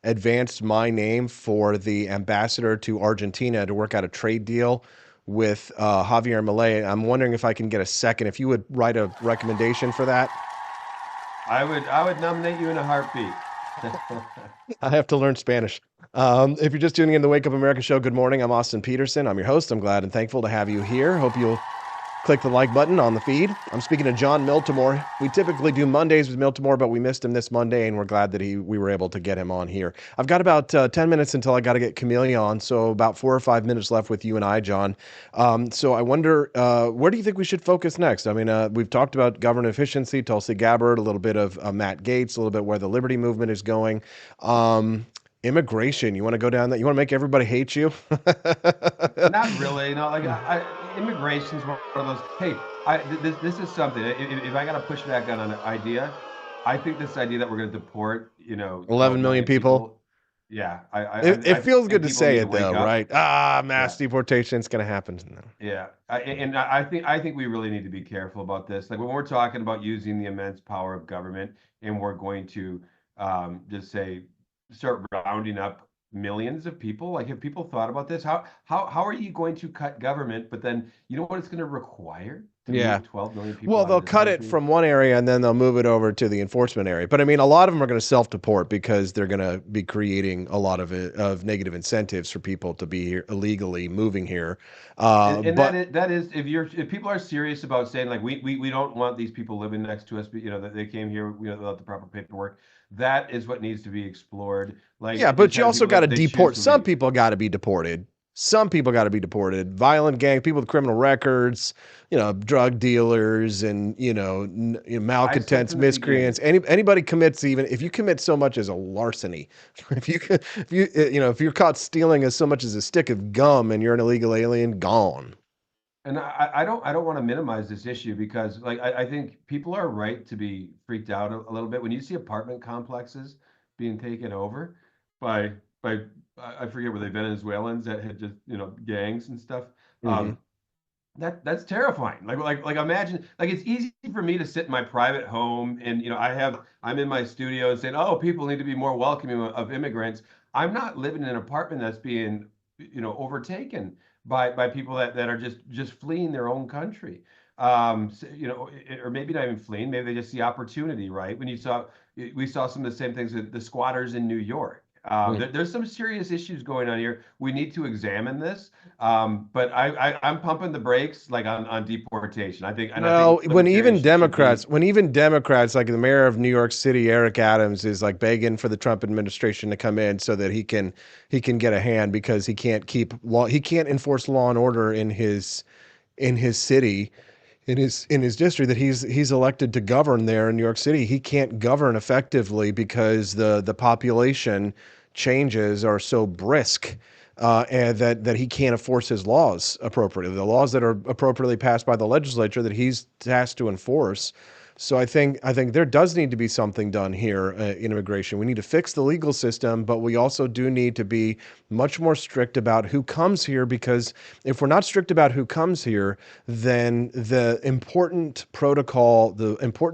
advanced my name for the ambassador to Argentina to work out a trade deal with Javier Milei. I'm wondering if I can get a second, if you would write a recommendation for that. I would nominate you in a heartbeat. I have to learn Spanish. If you're just tuning in to the Wake Up America show, good morning. I'm Austin Peterson. I'm your host. I'm glad and thankful to have you here. Hope you'll click the like button on the feed. I'm speaking to John Miltimore. We typically do Mondays with Miltimore, but we missed him this Monday, and we're glad that we were able to get him on here. I've got about 10 minutes until I got to get Camellia on, so about 4 or 5 minutes left with you and I, John. So I wonder, where do you think we should focus next? I mean, we've talked about government efficiency, Tulsi Gabbard, a little bit of Matt Gaetz, a little bit where the liberty movement is going. Immigration, you want to go down that? You want to make everybody hate you? Not really. No, immigration's one of those. Hey, this is something. If I got to push back on an idea, I think this idea that we're going to deport, 11 million people. Yeah, it feels good to say it though, right? Mass Yeah. deportation is going to happen. Yeah, I think we really need to be careful about this. Like when we're talking about using the immense power of government, and we're going to just start rounding up millions of people. Like, have people thought about this? How are you going to cut government? But then you know what it's going to require to move 12 million people? Well, they'll cut it from one area and then they'll move it over to the enforcement area. But I mean, a lot of them are going to self-deport because they're going to be creating a lot of negative incentives for people to be here illegally moving here. That is if people are serious about saying like we don't want these people living next to us, but that they came here without the proper paperwork. That is what needs to be explored. Like, yeah, but you also got to deport. Some people got to be deported. Some people got to be deported. Violent gang, people with criminal records, drug dealers, and malcontents, miscreants. Anybody commits, even if you commit so much as a larceny, if you're caught stealing as so much as a stick of gum and you're an illegal alien, gone. And I don't want to minimize this issue because I think people are right to be freaked out a little bit when you see apartment complexes being taken over by I forget, were they Venezuelans that had just gangs and stuff. Mm-hmm. that's terrifying. Like imagine, like it's easy for me to sit in my private home and I'm in my studio and saying, oh, people need to be more welcoming of immigrants. I'm not living in an apartment that's being, overtaken by people that are just fleeing their own country. Or maybe not even fleeing, maybe they just see opportunity, right? We saw some of the same things with the squatters in New York. There's some serious issues going on here. We need to examine this. But I'm pumping the brakes like on deportation. I think when even libertarians Democrats, like the mayor of New York City, Eric Adams, is like begging for the Trump administration to come in so that he can get a hand because he can't enforce law and order in his city, in his district that he's elected to govern there in New York City. He can't govern effectively because the population changes are so brisk, and that he can't enforce his laws appropriately, the laws that are appropriately passed by the legislature that he's tasked to enforce. So I think there does need to be something done here in immigration. We need to fix the legal system, but we also do need to be much more strict about who comes here, because if we're not strict about who comes here, then the important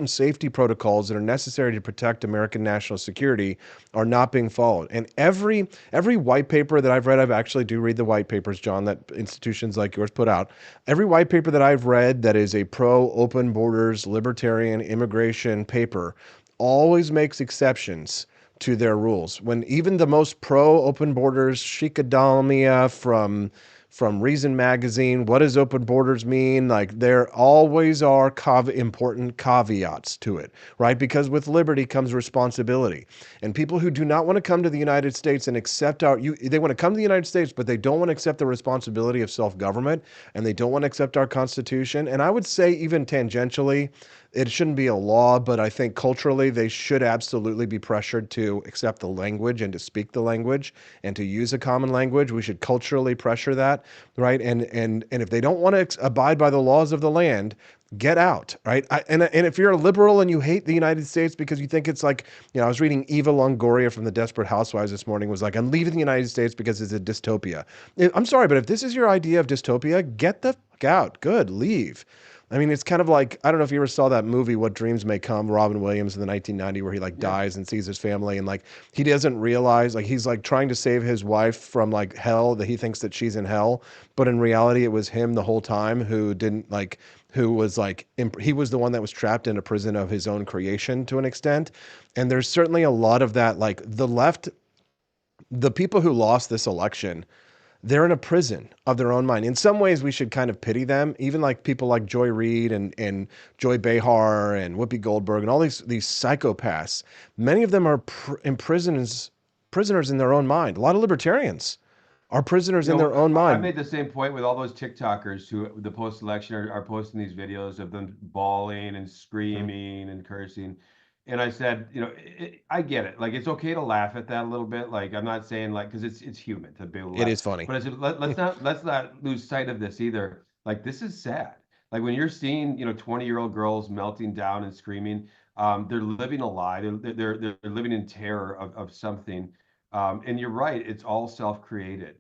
safety protocols that are necessary to protect American national security are not being followed. And every white paper that I've read, I actually do read the white papers, John, that institutions like yours put out. Every white paper that I've read that is a pro-open borders, libertarian immigration paper always makes exceptions to their rules. When even the most pro-open borders, Shikadalmia from Reason Magazine, what does open borders mean? Like, there always are important caveats to it, right? Because with liberty comes responsibility. And people who do not want to come to the United States and accept they want to come to the United States, but they don't want to accept the responsibility of self-government, and they don't want to accept our Constitution. And I would say even tangentially, it shouldn't be a law, but I think culturally they should absolutely be pressured to accept the language and to speak the language and to use a common language. We should culturally pressure that, right? And if they don't want to abide by the laws of the land, get out, right? And if you're a liberal and you hate the United States because you think it's like, I was reading Eva Longoria from the Desperate Housewives this morning, was like, I'm leaving the United States because it's a dystopia. I'm sorry, but if this is your idea of dystopia, get the fuck out. Good, leave. I mean, it's kind of like, I don't know if you ever saw that movie, What Dreams May Come, Robin Williams in the 1990, where he dies and sees his family, and he doesn't realize, he's trying to save his wife from hell, that he thinks that she's in hell, but in reality it was him the whole time who didn't he was the one that was trapped in a prison of his own creation to an extent. And there's certainly a lot of that, the left, the people who lost this election, they're in a prison of their own mind. In some ways, we should kind of pity them, even people like Joy Reid and Joy Behar and Whoopi Goldberg and all these psychopaths. Many of them are prisoners in their own mind. A lot of libertarians are prisoners in their own mind. I made the same point with all those TikTokers who, the post-election, are posting these videos of them bawling and screaming and cursing. And I said, I get it. It's okay to laugh at that a little bit. I'm not saying because it's human to be able to laugh. It is funny. But I said, let's not lose sight of this either. This is sad. When you're seeing 20-year-old girls melting down and screaming, they're living a lie. They're living in terror of something. And you're right. It's all self-created.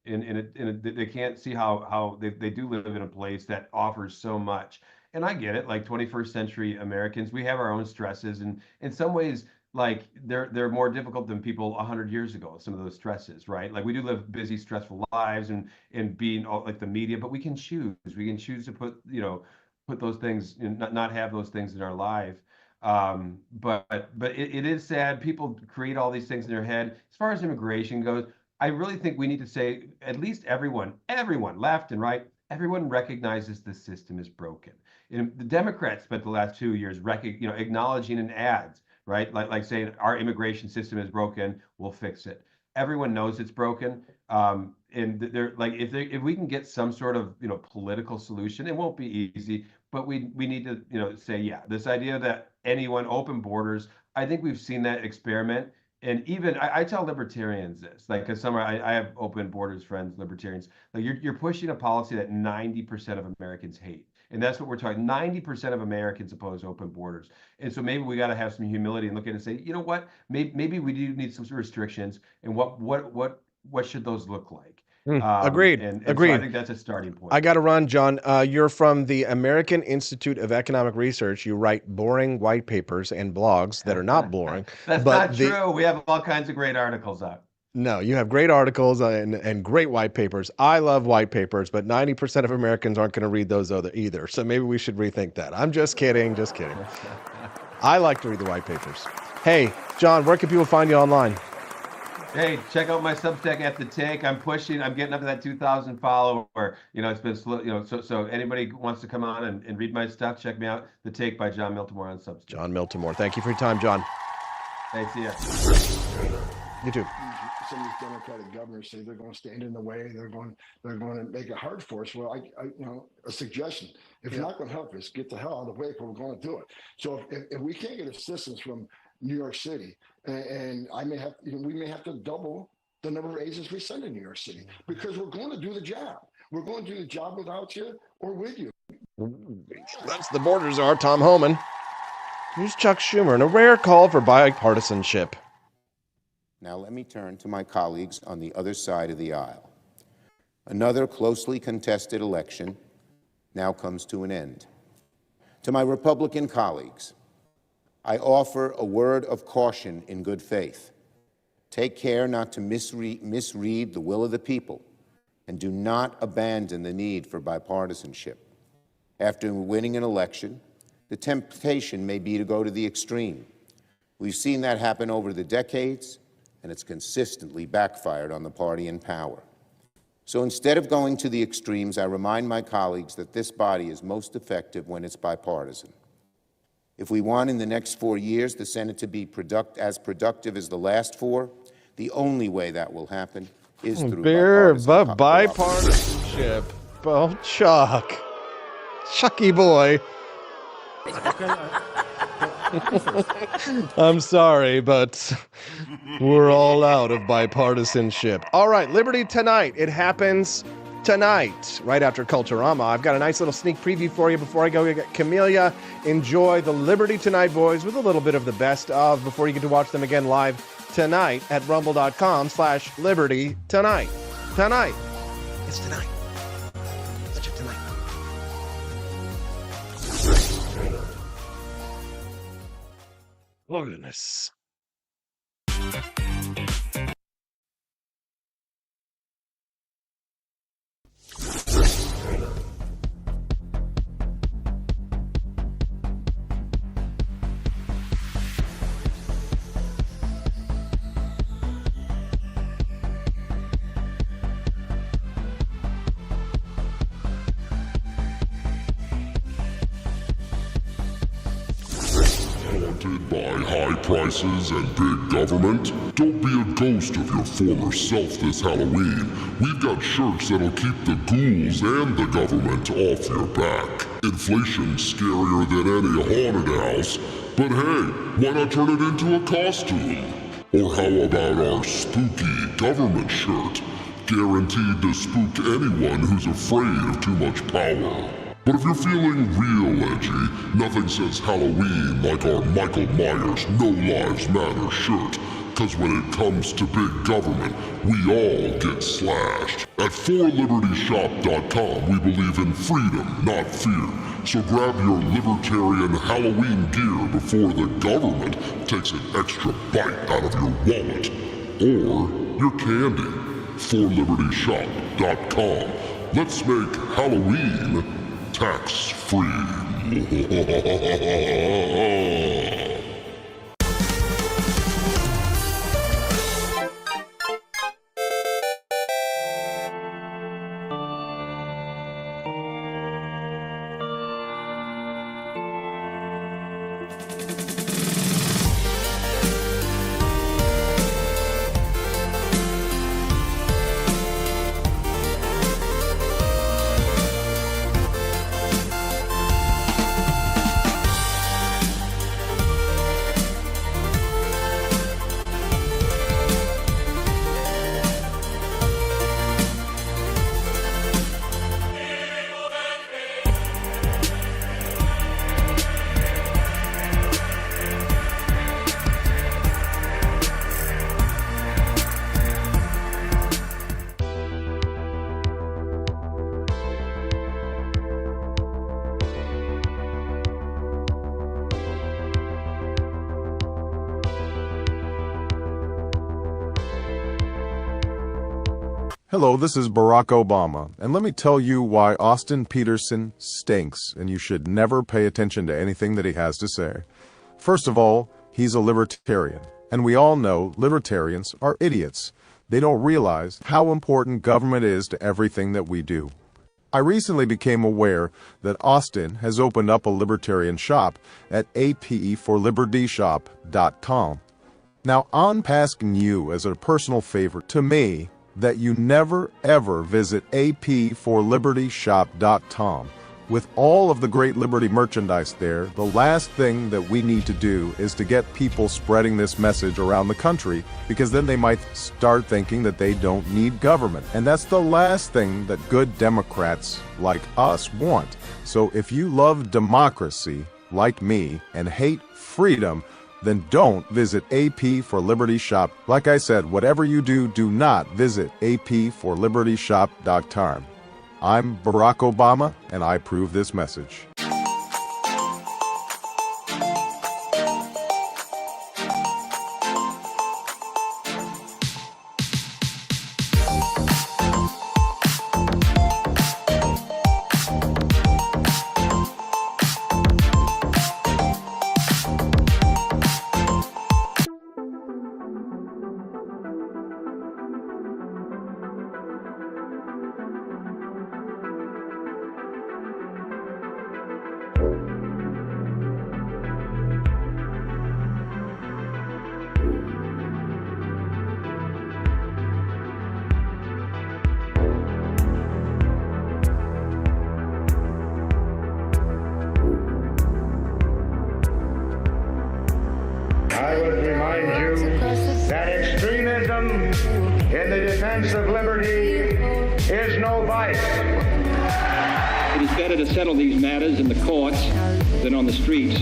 And they can't see how they do live in a place that offers so much. And I get it, 21st century Americans, we have our own stresses, and in some ways, they're more difficult than people 100 years ago, some of those stresses, right? We do live busy, stressful lives and being the media, but we can choose. We can choose to put those things, not have those things in our life. But it is sad. People create all these things in their head. As far as immigration goes, I really think we need to say, at least everyone, left and right, everyone recognizes the system is broken. And the Democrats spent the last 2 years, acknowledging in ads, right, saying our immigration system is broken, we'll fix it. Everyone knows it's broken, and they're if we can get some sort of political solution, it won't be easy, but we need to say, yeah, this idea that anyone open borders, I think we've seen that experiment. And even I tell libertarians this, because I have open borders friends, libertarians, you're pushing a policy that 90% of Americans hate. And that's what we're talking. 90% of Americans oppose open borders. And so maybe we got to have some humility and look at it and say, you know what, maybe we do need some restrictions. And what should those look like? Agreed. And Agreed. So I think that's a starting point. I got to run, John. You're from the American Institute of Economic Research. You write boring white papers and blogs that are not boring. That's not true. We have all kinds of great articles out. No, you have great articles and great white papers. I love white papers, but 90% of Americans aren't going to read those either. So maybe we should rethink that. I'm just kidding. Just kidding. I like to read the white papers. Hey, John, where can people find you online? Hey, check out my Substack at The Take. I'm getting up to that 2,000 follower. It's been slow, so anybody who wants to come on and read my stuff, check me out. The Take by John Miltimore on Substack. John Miltimore. Thank you for your time, John. Hey, see ya. You too. Some of these Democratic governors say they're going to stand in the way. They're going to make it hard for us. Well, a suggestion. If you're not going to help us, get the hell out of the way, but we're going to do it. So if we can't get assistance from New York City, and we may have to double the number of agents we send to New York City, because we're going to do the job. We're going to do the job without you or with you. That's the borders are, Tom Homan. Here's Chuck Schumer in a rare call for bipartisanship. Now let me turn to my colleagues on the other side of the aisle. Another closely contested election now comes to an end. To my Republican colleagues, I offer a word of caution in good faith. Take care not to misread the will of the people, and do not abandon the need for bipartisanship. After winning an election, the temptation may be to go to the extreme. We've seen that happen over the decades, and it's consistently backfired on the party in power. So instead of going to the extremes, I remind my colleagues that this body is most effective when it's bipartisan. If we want in the next 4 years the Senate to be as productive as the last 4, the only way that will happen is through bipartisanship. Oh, Chucky boy. I'm sorry, but we're all out of bipartisanship. All right, Liberty Tonight. It happens tonight, right after Culturama. I've got a nice little sneak preview for you before I go get Camellia. Enjoy the Liberty Tonight boys with a little bit of the best of before you get to watch them again live tonight at rumble.com/Liberty Tonight. Tonight. It's tonight. Such a tonight. Oh, goodness. By high prices and big government? Don't be a ghost of your former self this Halloween. We've got shirts that'll keep the ghouls and the government off your back. Inflation's scarier than any haunted house, but hey, why not turn it into a costume? Or how about our spooky government shirt? Guaranteed to spook anyone who's afraid of too much power. But if you're feeling real edgy, nothing says Halloween like our Michael Myers No Lives Matter shirt. Cause when it comes to big government, we all get slashed. At 4libertyshop.com, we believe in freedom, not fear. So grab your libertarian Halloween gear before the government takes an extra bite out of your wallet. Or your candy. 4libertyshop.com. Let's make Halloween tax-free. Hello, this is Barack Obama, and let me tell you why Austin Peterson stinks, and you should never pay attention to anything that he has to say. First of all, he's a libertarian, and we all know libertarians are idiots. They don't realize how important government is to everything that we do. I recently became aware that Austin has opened up a libertarian shop at apeforlibertyshop.com. Now, I'm asking you as a personal favor to me that you never ever visit apeforlibertyshop.com. With all of the great Liberty merchandise there, the last thing that we need to do is to get people spreading this message around the country, because then they might start thinking that they don't need government. And that's the last thing that good Democrats like us want. So if you love democracy, like me, and hate freedom, then don't visit AP for Liberty Shop. Like I said, whatever you do, do not visit aporlibertyshop.com. I'm Barack Obama, and I approve this message. I would remind you that extremism in the defense of liberty is no vice. It is better to settle these matters in the courts than on the streets,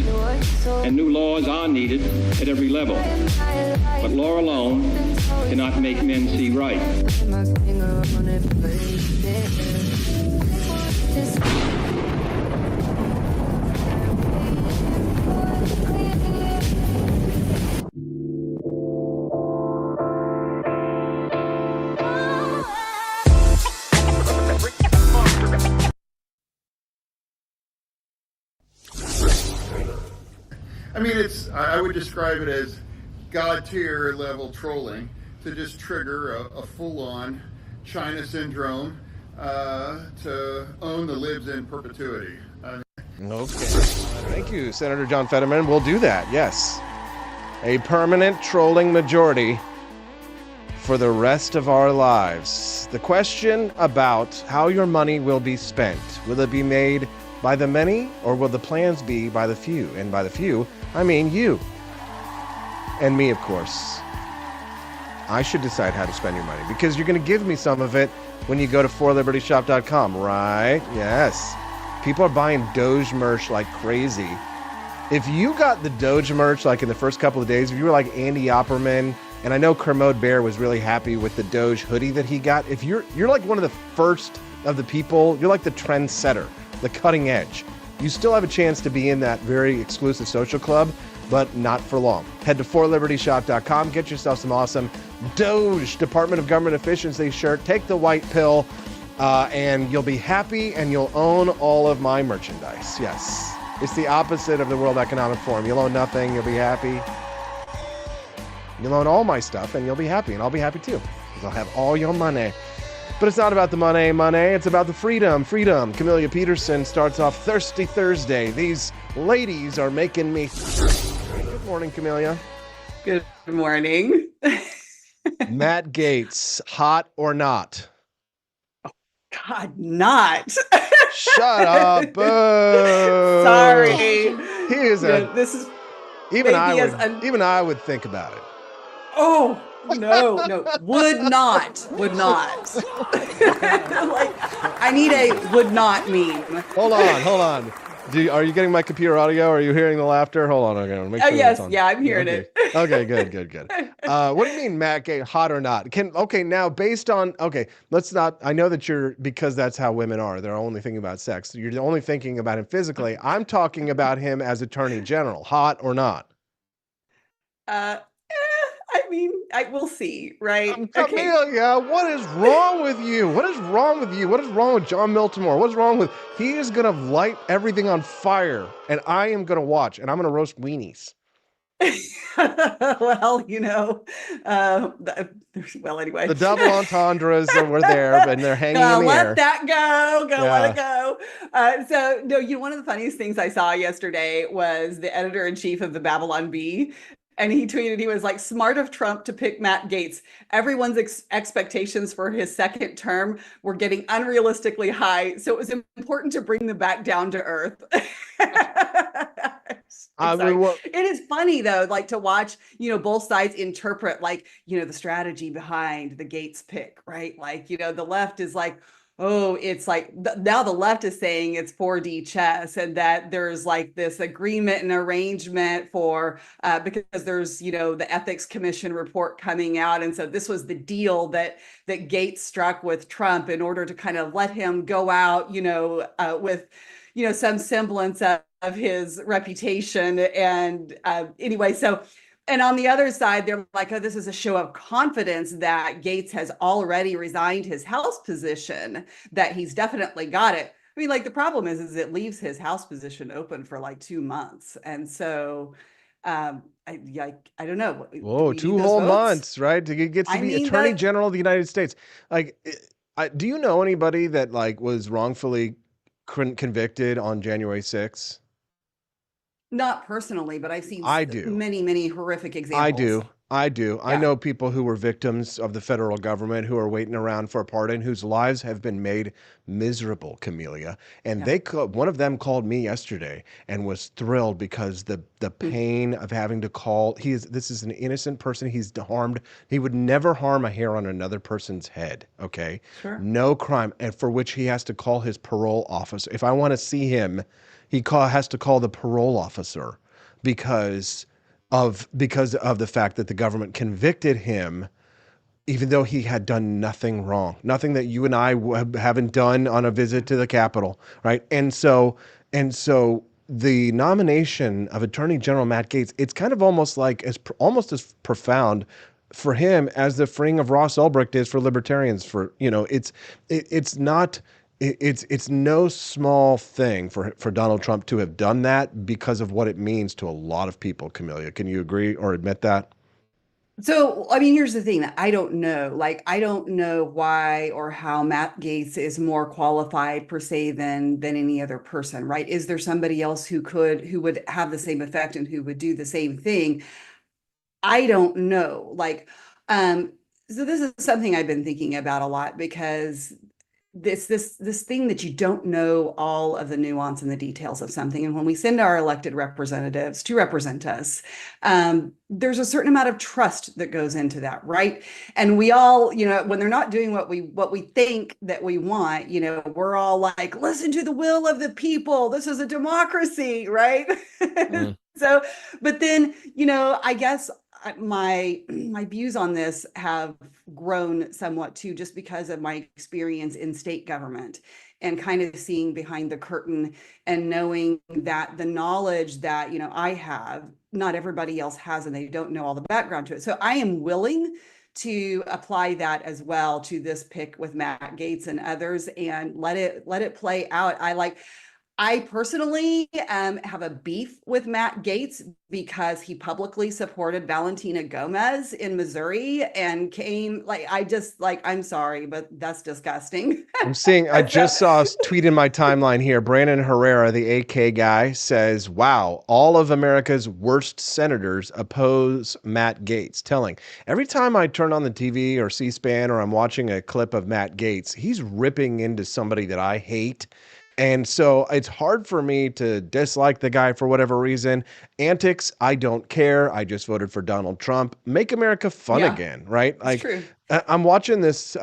and new laws are needed at every level. But law alone cannot make men see right. I mean, I would describe it as God tier level trolling to just trigger a full-on China syndrome to own the libs in perpetuity. Okay. Thank you, Senator John Fetterman. We'll do that, yes. A permanent trolling majority for the rest of our lives. The question about how your money will be spent. Will it be made by the many, or will the plans be by the few? And by the few, I mean you. And me, of course. I should decide how to spend your money, because you're going to give me some of it when you go to forlibertyshop.com, right? Yes. People are buying Doge merch like crazy. If you got the Doge merch like in the first couple of days, if you were like Andy Opperman, and I know Kermode Bear was really happy with the Doge hoodie that he got, if you're like one of the first of the people, you're like the trendsetter, the cutting edge. You still have a chance to be in that very exclusive social club, but not for long. Head to forlibertyshop.com, get yourself some awesome Doge Department of Government Efficiency shirt. Take the white pill, and you'll be happy, and you'll own all of my merchandise. Yes, it's the opposite of the World Economic Forum. You'll own nothing, you'll be happy. You'll own all my stuff, and you'll be happy, and I'll be happy too, because I'll have all your money. But it's not about the money, it's about the freedom. Camellia Peterson starts off Thirsty Thursday. These ladies are making me... Good morning, Camellia. Good morning. Matt Gaetz, hot or not? God, not. Shut up. Boo. Sorry. He is this is... Even I would think about it. Oh, no, would not. Like, I need a would not meme. Hold on. Are you getting my computer audio? Are you hearing the laughter? Hold on, okay. Make sure yes, I'm hearing it. Okay, good. What do you mean, Matt Gay, hot or not? Now based on, let's not, I know that because that's how women are. They're only thinking about sex. You're only thinking about him physically. I'm talking about him as Attorney General, hot or not? I mean, We'll see, right? Amelia, what is wrong with you? What is wrong with you? What is wrong with John Miltimore? What's wrong with... He is going to light everything on fire, and I am going to watch, and I'm going to roast weenies. Well, well, anyway. The double entendres were there, and they're hanging in the let air. that go. Let it go. One of the funniest things I saw yesterday was the editor-in-chief of the Babylon Bee. And he tweeted, he was like, smart of Trump to pick Matt Gaetz. Everyone's expectations for his second term were getting unrealistically high. So it was important to bring them back down to earth. It is funny though, like to watch, both sides interpret the strategy behind the Gaetz pick, right? Like, the left is like, oh, it's like now the left is saying it's 4D chess and that there's like this agreement and arrangement for because there's, the ethics commission report coming out. And so this was the deal that Gaetz struck with Trump in order to kind of let him go out, with, some semblance of his reputation. And anyway, and on the other side, they're like, oh, this is a show of confidence that Gaetz has already resigned his House position, that he's definitely got it. I mean, the problem is it leaves his House position open for 2 months. And so I don't know. Whoa, 2 whole months, right? To get to be Attorney General of the United States. Do you know anybody that was wrongfully convicted on January 6th? Not personally, but I've seen many, many horrific examples. I do. Yeah. I know people who were victims of the federal government who are waiting around for a pardon, whose lives have been made miserable, Camellia. And one of them called me yesterday and was thrilled because the pain of having to call, this is an innocent person. He would never harm a hair on another person's head. Okay. Sure. No crime. And for which he has to call his parole officer. If I want to see him, he has to call the parole officer because of the fact that the government convicted him, even though he had done nothing wrong, nothing that you and I haven't done on a visit to the Capitol, right? And so the nomination of Attorney General Matt Gaetz, it's kind of almost almost as profound for him as the freeing of Ross Ulbricht is for libertarians. It's no small thing for Donald Trump to have done that because of what it means to a lot of people, Camellia. Can you agree or admit that? So, I mean, here's the thing that I don't know. I don't know why or how Matt Gaetz is more qualified per se than any other person, right? Is there somebody else who would have the same effect and who would do the same thing? I don't know. So this is something I've been thinking about a lot because this thing that you don't know all of the nuance and the details of something. And when we send our elected representatives to represent us, there's a certain amount of trust that goes into that, right? And we all, when they're not doing what we think that we want, we're all like, listen to the will of the people. This is a democracy, right? So, but then, I guess my views on this have grown somewhat too, just because of my experience in state government and kind of seeing behind the curtain and knowing that the knowledge that, I have, not everybody else has, and they don't know all the background to it. So I am willing to apply that as well to this pick with Matt Gaetz and others and let it play out. I personally have a beef with Matt Gaetz because he publicly supported Valentina Gomez in Missouri and I'm sorry, but that's disgusting. I just saw a tweet in my timeline here. Brandon Herrera, the AK guy, says, wow, all of America's worst senators oppose Matt Gaetz. Telling, every time I turn on the TV or C-SPAN or I'm watching a clip of Matt Gaetz, he's ripping into somebody that I hate. And so it's hard for me to dislike the guy for whatever reason. Antics, I don't care. I just voted for Donald Trump. Make America fun again, right? That's true. I'm watching this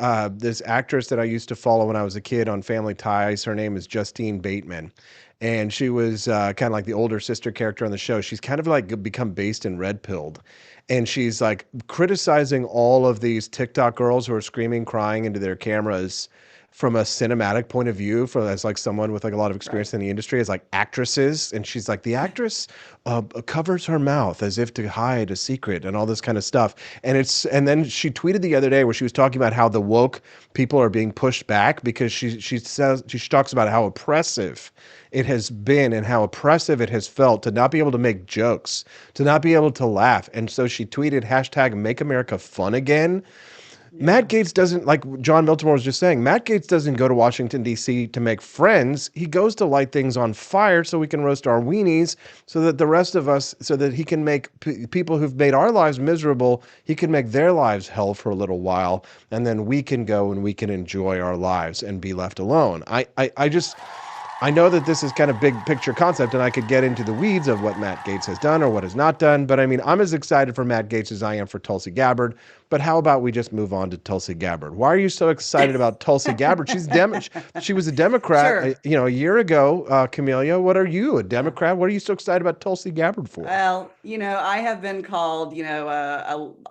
actress that I used to follow when I was a kid on Family Ties. Her name is Justine Bateman. And she was kind of like the older sister character on the show. She's kind of become based in Red Pilled. And she's criticizing all of these TikTok girls who are screaming, crying into their cameras from a cinematic point of view, as like someone with like a lot of experience in the industry, as like actresses, and she's like, the actress covers her mouth as if to hide a secret and all this kind of stuff. And then she tweeted the other day where she was talking about how the woke people are being pushed back because she talks about how oppressive it has been and how oppressive it has felt to not be able to make jokes, to not be able to laugh. And so she tweeted #Make America Fun Again. Matt Gaetz doesn't, like John Miltimore was just saying, Matt Gaetz doesn't go to Washington, D.C. to make friends. He goes to light things on fire so we can roast our weenies, so that the rest of us, so that he can make people who've made our lives miserable, he can make their lives hell for a little while, and then we can go and we can enjoy our lives and be left alone. I know that this is kind of big picture concept, and I could get into the weeds of what Matt Gaetz has done or what has not done, but I mean, I'm as excited for Matt Gaetz as I am for Tulsi Gabbard. But how about we just move on to Tulsi Gabbard? Why are you so excited about Tulsi Gabbard? She was a Democrat, Sure. a year ago. Camelia, what are you, a Democrat? What are you so excited about Tulsi Gabbard for? Well, I have been called,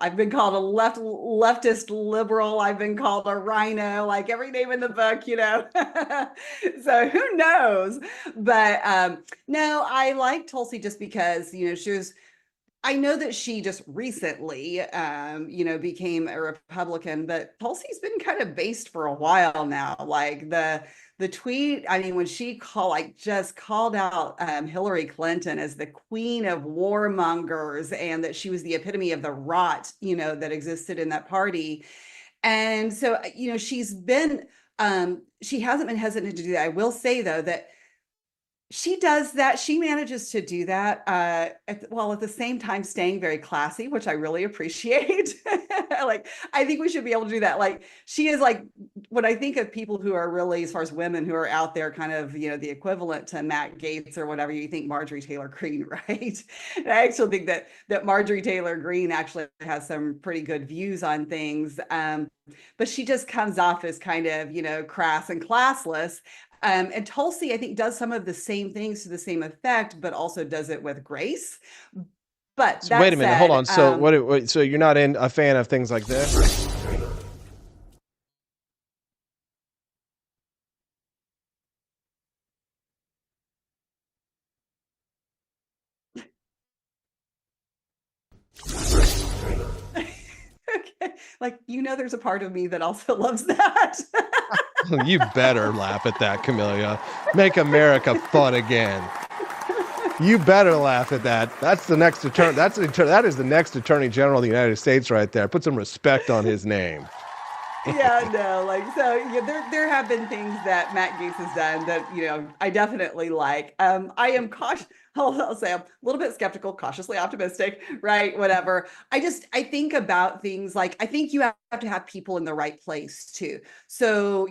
I've been called a leftist liberal. I've been called a rhino, like every name in the book, So who knows? But no, I like Tulsi just because, I know that she just recently, became a Republican, but Tulsi's been kind of based for a while now. Like the tweet, I mean, when she just called out Hillary Clinton as the queen of warmongers and that she was the epitome of the rot, that existed in that party. And so, she's been, she hasn't been hesitant to do that. I will say, though, that she does that. She manages to do that at the same time staying very classy, which I really appreciate. I think we should be able to do that. Like, she is like, when I think of people who are really, as far as women who are out there kind of, the equivalent to Matt Gaetz or whatever, you think Marjorie Taylor Greene, right? And I actually think that Marjorie Taylor Greene actually has some pretty good views on things. But she just comes off as kind of, crass and classless. And Tulsi, I think, does some of the same things to the same effect, but also does it with grace. But So wait a minute, hold on. So so you're not a fan of things like this? Okay. Like, there's a part of me that also loves that. You better laugh at that, Camelia. Make America fun again. You better laugh at that. That's the next attorney. That is the next Attorney General of the United States right there. Put some respect on his name. Yeah, no, there have been things that Matt Gaetz has done that, I definitely like. I am cautious. I'll say I'm a little bit skeptical, cautiously optimistic, right? Whatever. I think about things like, I think you have to have people in the right place too. So,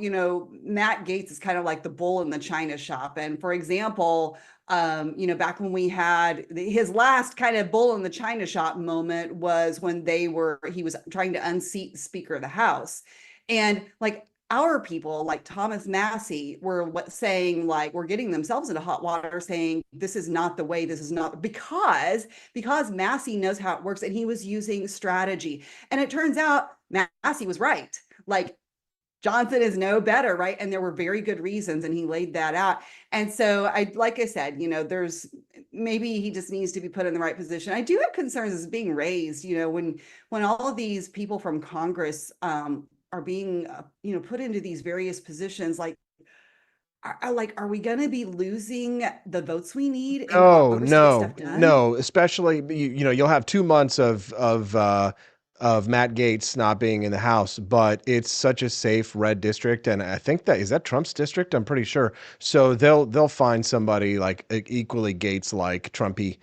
Matt Gaetz is kind of like the bull in the china shop. And for example, back when we had his last kind of bull in the china shop moment was when he was trying to unseat the Speaker of the House. And like, our people like Thomas Massey were saying, like, we're getting themselves into hot water saying, this is not the way, this is not, because Massey knows how it works and he was using strategy. And it turns out Massey was right. Like, Johnson is no better, right? And there were very good reasons, and he laid that out. And so like I said, there's maybe he just needs to be put in the right position. I do have concerns as being raised, when all of these people from Congress are being, put into these various positions, are we going to be losing the votes we need? Oh, no. Especially, you'll have 2 months of Matt Gaetz not being in the House, but it's such a safe red district, and I think is that Trump's district? I'm pretty sure. So they'll find somebody like equally Gaetz-like, Trumpy,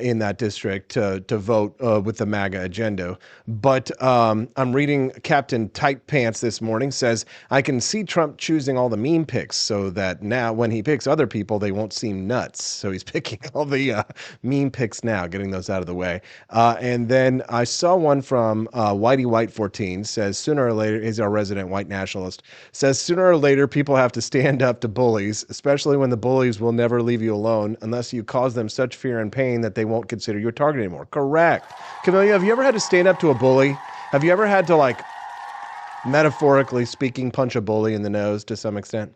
in that district to vote with the MAGA agenda. But I'm reading Captain Tight Pants this morning says, I can see Trump choosing all the meme picks so that now when he picks other people, they won't seem nuts. So he's picking all the meme picks now, getting those out of the way. And then I saw one from Whitey White 14 says, sooner or later, he's our resident white nationalist, says sooner or later people have to stand up to bullies, especially when the bullies will never leave you alone unless you cause them such fear and pain that they won't consider you a target anymore. Correct. Camelia, have you ever had to stand up to a bully? Have you ever had to metaphorically speaking, punch a bully in the nose to some extent?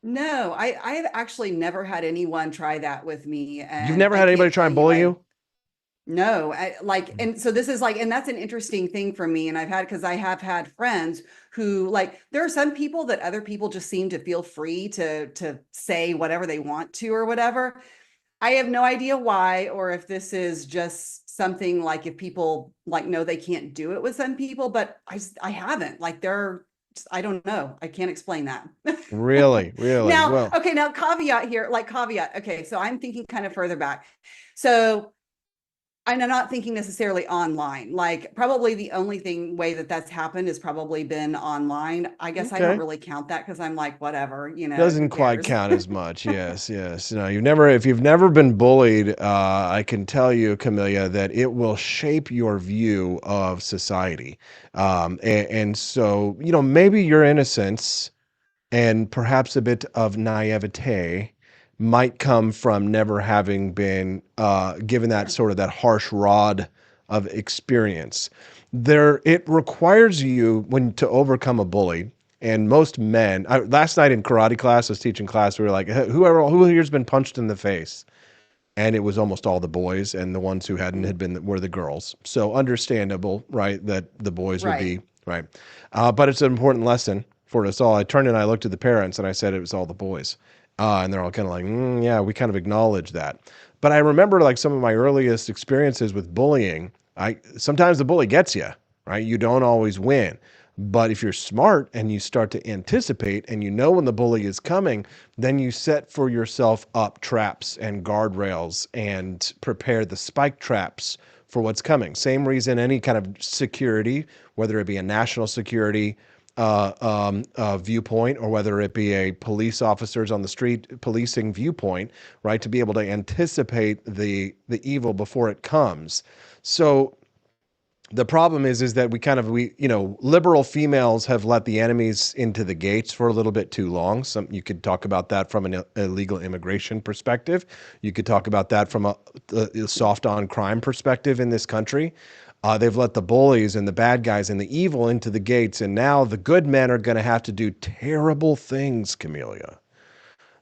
No, I've actually never had anyone try that with me, You've and never I had anybody can't try tell and you, bully you? no, and so this is like, and that's an interesting thing for me. And because I have had friends who there are some people that other people just seem to feel free to say whatever they want to or whatever. I have no idea why, or if this is just something like if people know they can't do it with some people, but I haven't I don't know. I can't explain that. Really? Now, Well, okay, now caveat here, caveat. Okay, so I'm thinking kind of further back. So I'm not thinking necessarily online. Probably the only way that's happened has probably been online. I guess I don't okay. really count that because I'm like, whatever, who Doesn't quite cares? count as much. Yes, yes. No, if you've never been bullied, I can tell you, Camellia, that it will shape your view of society. And so, maybe your innocence and perhaps a bit of naivete might come from never having been given that sort of that harsh rod of experience. It requires you to overcome a bully. And most men, last night in karate class, I was teaching class, we were like, who here's been punched in the face? And it was almost all the boys, and the ones who were the girls. So understandable, right, that the boys would be, right. But it's an important lesson for us all. I turned and I looked at the parents and I said it was all the boys. And they're all kind of like, yeah, we kind of acknowledge that. But I remember some of my earliest experiences with bullying. Sometimes the bully gets you, right? You don't always win. But if you're smart and you start to anticipate and when the bully is coming, then you set for yourself up traps and guardrails and prepare the spike traps for what's coming. Same reason any kind of security, whether it be a national security viewpoint or whether it be a police officers on the street policing viewpoint, right? To be able to anticipate the evil before it comes. So the problem is that liberal females have let the enemies into the gates for a little bit too long. You could talk about that from an illegal immigration perspective. You could talk about that from a soft on crime perspective in this country. They've let the bullies and the bad guys and the evil into the gates, and now the good men are going to have to do terrible things, Camellia.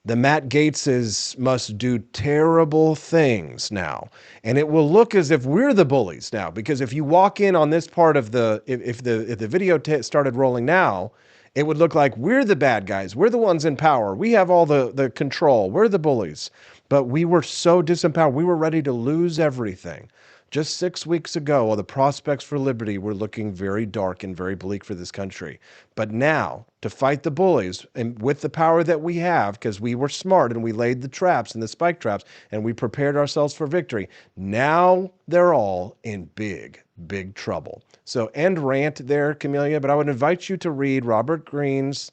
The Matt Gaetzes must do terrible things now. And it will look as if we're the bullies now, because if you walk in on this part of if the video started rolling now, it would look like we're the bad guys. We're the ones in power. We have all the control. We're the bullies. But we were so disempowered. We were ready to lose everything. Just 6 weeks ago, the prospects for liberty were looking very dark and very bleak for this country. But now, to fight the bullies, and with the power that we have, because we were smart and we laid the traps and the spike traps, and we prepared ourselves for victory, now they're all in big, big trouble. So end rant there, Camellia, but I would invite you to read Robert Greene's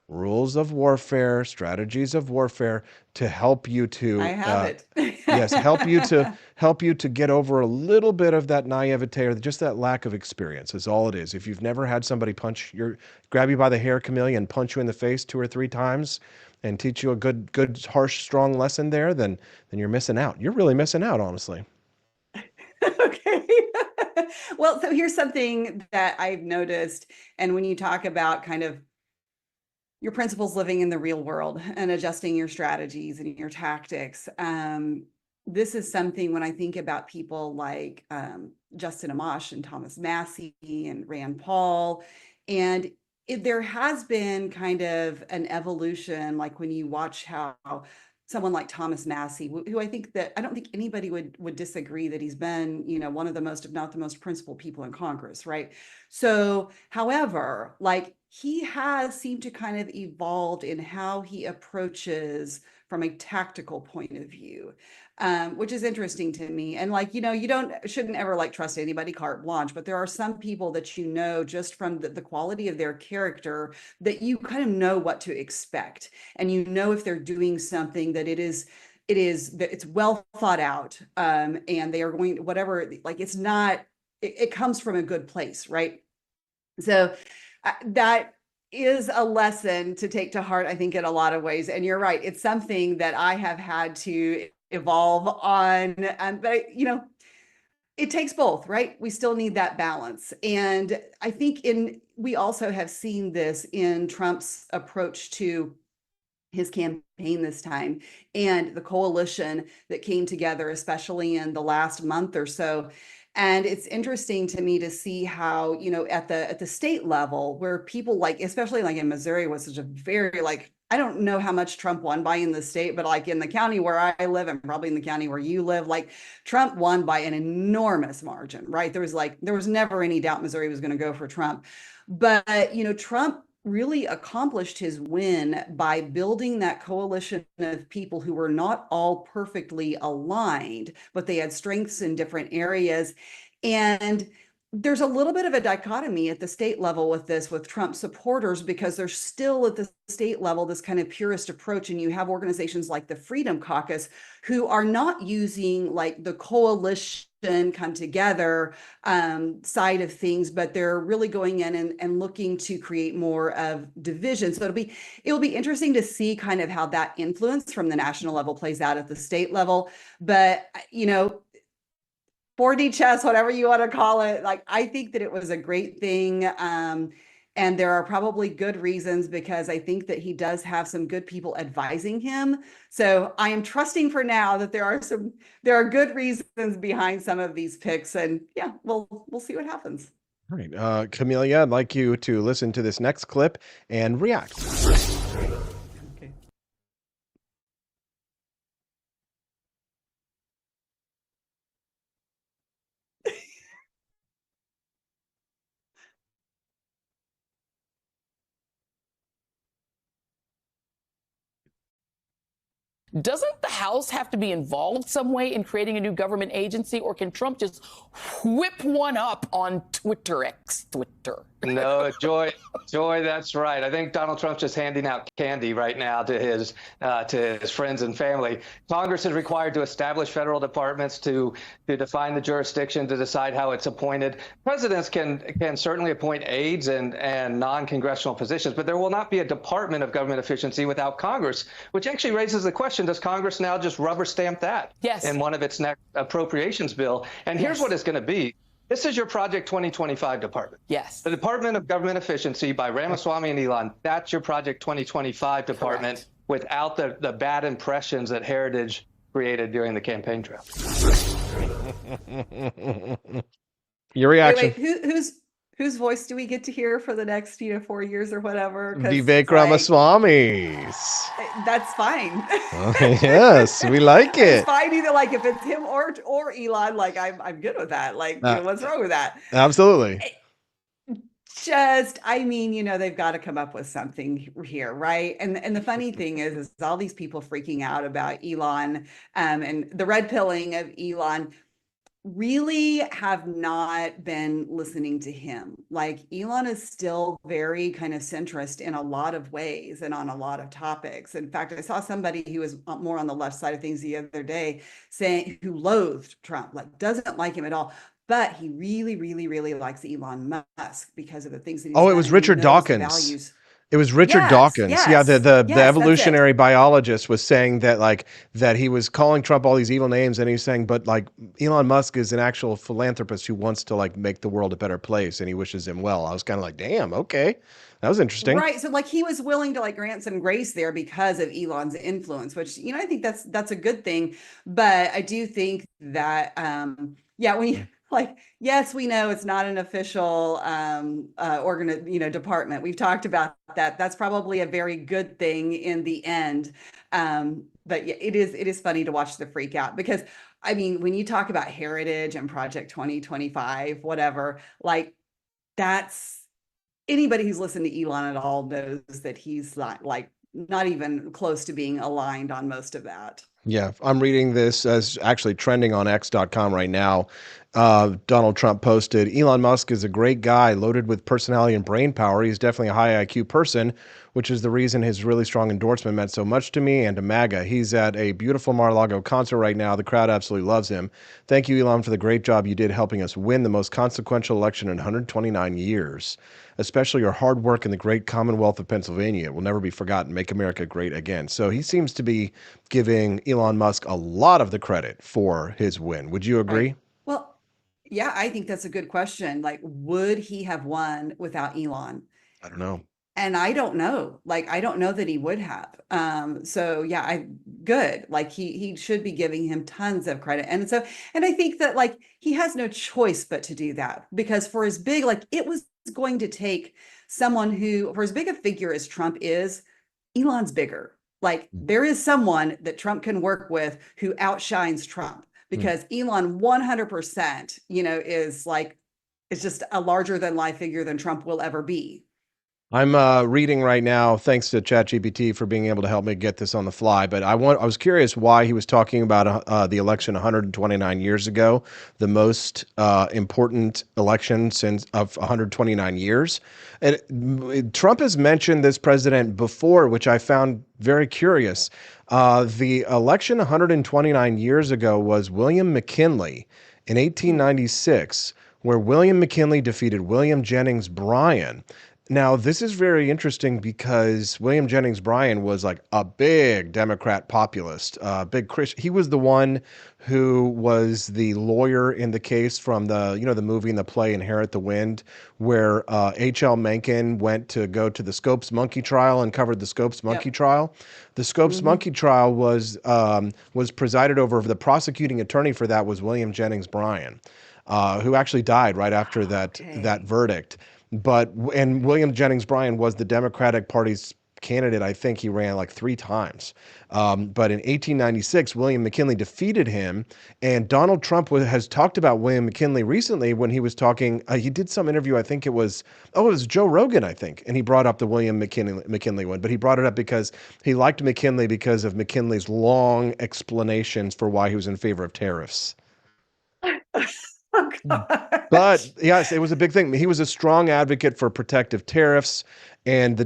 Rules of Warfare, Strategies of Warfare, to help you to I have it. yes, help you to get over a little bit of that naivete or just that lack of experience is all it is. If you've never had somebody grab you by the hair, Camellia, and punch you in the face 2 or 3 times and teach you a good, harsh, strong lesson there, then you're missing out. You're really missing out, honestly. Okay. Well, so here's something that I've noticed. And when you talk about kind of your principles living in the real world and adjusting your strategies and your tactics, this is something when I think about people like Justin Amash and Thomas Massey and Rand Paul, and there has been kind of an evolution, like when you watch how someone like Thomas Massey, who I don't think anybody would disagree that he's been, one of the most, if not the most principled people in Congress, right? So, however, he has seemed to kind of evolved in how he approaches from a tactical point of view, which is interesting to me. And you shouldn't ever trust anybody carte blanche, but there are some people that just from the quality of their character that you kind of know what to expect, and if they're doing something that it's well thought out, and they are going whatever. It's not. It comes from a good place, right? So that is a lesson to take to heart, I think, in a lot of ways. And you're right. It's something that I have had to evolve on. But, it takes both, right? We still need that balance. And I think we also have seen this in Trump's approach to his campaign this time and the coalition that came together, especially in the last month or so. And it's interesting to me to see how, at the state level, where people like, especially like in Missouri, was such a very I don't know how much Trump won by in the state, but like in the county where I live and probably in the county where you live, like Trump won by an enormous margin, right? There was never any doubt Missouri was going to go for Trump. But, Trump really accomplished his win by building that coalition of people who were not all perfectly aligned, but they had strengths in different areas. And there's a little bit of a dichotomy at the state level with Trump supporters, because there's still at the state level this kind of purist approach. And you have organizations like the Freedom Caucus who are not using like the coalition come together side of things, but they're really going in and looking to create more of division. So it'll be interesting to see kind of how that influence from the national level plays out at the state level. But 4D chess, whatever you want to call it, like I think that it was a great thing. And there are probably good reasons, because I think that he does have some good people advising him. So I am trusting for now that there are good reasons behind some of these picks. And yeah, we'll see what happens. All right. Camelia, I'd like you to listen to this next clip and react. Okay. Doesn't the House have to be involved some way in creating a new government agency, or can Trump just whip one up on Twitter? No, Joy, that's right. I think Donald Trump's just handing out candy right now to his friends and family. Congress is required to establish federal departments to define the jurisdiction, to decide how it's appointed. Presidents can certainly appoint aides and non-congressional positions, but there will not be a Department of Government Efficiency without Congress, which actually raises the question, does Congress now just rubber stamp that in one of its next appropriations bill? And here's what it's going to be. This is your Project 2025 department. Yes. The Department of Government Efficiency by Ramaswamy and Elon. That's your Project 2025 department. Correct. Without the bad impressions that Heritage created during the campaign trail. Your reaction. Wait, whose voice do we get to hear for the next 4 years or whatever? Vivek Ramaswamy's. That's fine. Yes, we like it. It's fine either, like if it's him or Elon, like I'm good with that. Like what's wrong with that? Absolutely. They've got to come up with something here, right? And the funny thing is all these people freaking out about Elon and the red pilling of Elon really have not been listening to him. Like Elon is still very kind of centrist in a lot of ways and on a lot of topics. In fact, I saw somebody who was more on the left side of things the other day who loathed Trump, like doesn't like him at all. But he really, really, really likes Elon Musk because of the things that he's done. It was Richard Dawkins. It was Richard Dawkins. Yes, yeah, the evolutionary biologist was saying that he was calling Trump all these evil names, and he's saying, but like Elon Musk is an actual philanthropist who wants to like make the world a better place, and he wishes him well. I was kind of like, damn, okay. That was interesting. Right. So like he was willing to like grant some grace there because of Elon's influence, which, I think that's a good thing. But I do think that when you yes, we know it's not an official department. We've talked about that. That's probably a very good thing in the end. But yeah, it is funny to watch the freak out, because I mean, when you talk about Heritage and Project 2025, whatever, like that's anybody who's listened to Elon at all knows that he's not even close to being aligned on most of that. Yeah, I'm reading this as actually trending on X.com right now. Donald Trump posted, Elon Musk is a great guy loaded with personality and brain power. He's definitely a high IQ person, which is the reason his really strong endorsement meant so much to me and to MAGA. He's at a beautiful Mar-a-Lago concert right now. The crowd absolutely loves him. Thank you, Elon, for the great job you did helping us win the most consequential election in 129 years. Especially your hard work in the great Commonwealth of Pennsylvania. It will never be forgotten. Make America great again. So he seems to be giving Elon Musk a lot of the credit for his win. Would you agree? Well, Yeah, I think that's a good question. Like, would he have won without Elon? I don't know. And I don't know. Like, I don't know that he would have. So yeah, good. Like he should be giving him tons of credit. And I think that like he has no choice but to do that, because for as big, like it was going to take someone who, for as big a figure as Trump is, Elon's bigger. Like there is someone that Trump can work with who outshines Trump, because Elon 100%, is just a larger than life figure than Trump will ever be. I'm reading right now, thanks to ChatGPT for being able to help me get this on the fly. But I was curious why he was talking about the election 129 years ago, the most important election of 129 years. And Trump has mentioned this president before, which I found very curious. The election 129 years ago was William McKinley in 1896, where William McKinley defeated William Jennings Bryan. Now, this is very interesting because William Jennings Bryan was like a big Democrat populist, big Christian. He was the one who was the lawyer in the case from the movie and the play Inherit the Wind, where H.L. Mencken went to go to the Scopes monkey trial and covered the Scopes monkey trial. The Scopes monkey trial was presided over. The prosecuting attorney for that was William Jennings Bryan, who actually died right after that verdict. And William Jennings Bryan was the Democratic Party's candidate. I think he ran like 3 times. But in 1896, William McKinley defeated him. And Donald Trump has talked about William McKinley recently when he was talking. He did some interview. I think it was Joe Rogan, I think. And he brought up the William McKinley one. But he brought it up because he liked McKinley because of McKinley's long explanations for why he was in favor of tariffs. But yes, it was a big thing. He was a strong advocate for protective tariffs, and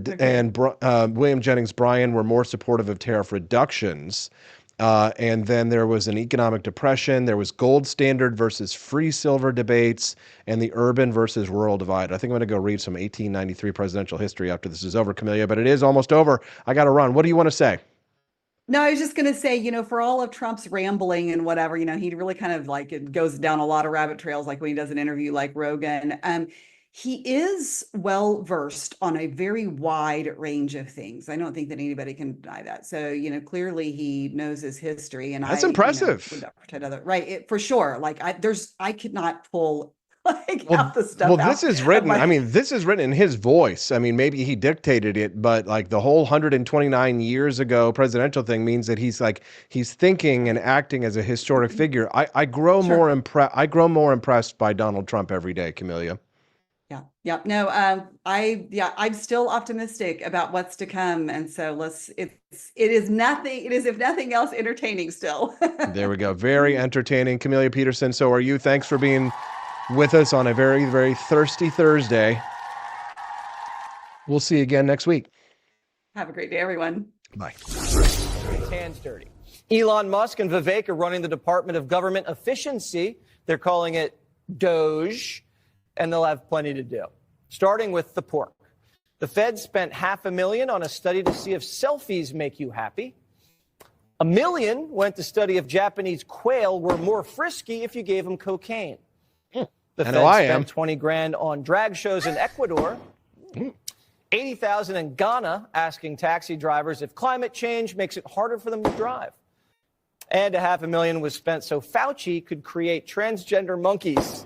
William Jennings Bryan were more supportive of tariff reductions. And then there was an economic depression. There was gold standard versus free silver debates, and the urban versus rural divide. I think I'm going to go read some 1893 presidential history after this is over, Camelia, but it is almost over. I got to run. What do you want to say? No, I was just going to say, for all of Trump's rambling and whatever, he really kind of like it goes down a lot of rabbit trails, like when he does an interview like Rogan. He is well versed on a very wide range of things. I don't think that anybody can deny that. So, clearly he knows his history, and that's impressive. Would not pretend right, for sure. Like I could not pull half the stuff. Well, this is written. This is written in his voice. Maybe he dictated it, but like the whole 129 years ago presidential thing means that he's thinking and acting as a historic figure. I grow more impressed by Donald Trump every day, Camelia. Yeah. No, I'm still optimistic about what's to come. And so it is if nothing else entertaining still. There we go. Very entertaining. Camelia Peterson, so are you. Thanks for being with us on a very, very thirsty Thursday. We'll see you again next week. Have a great day, everyone. Bye. Hands dirty. Elon Musk and Vivek are running the Department of Government Efficiency. They're calling it Doge, and they'll have plenty to do. Starting with the pork. The Fed spent $500,000 on a study to see if selfies make you happy. $1 million went to study if Japanese quail were more frisky if you gave them cocaine. The Fed spent $20,000 on drag shows in Ecuador. $80,000 in Ghana asking taxi drivers if climate change makes it harder for them to drive. And $500,000 was spent so Fauci could create transgender monkeys.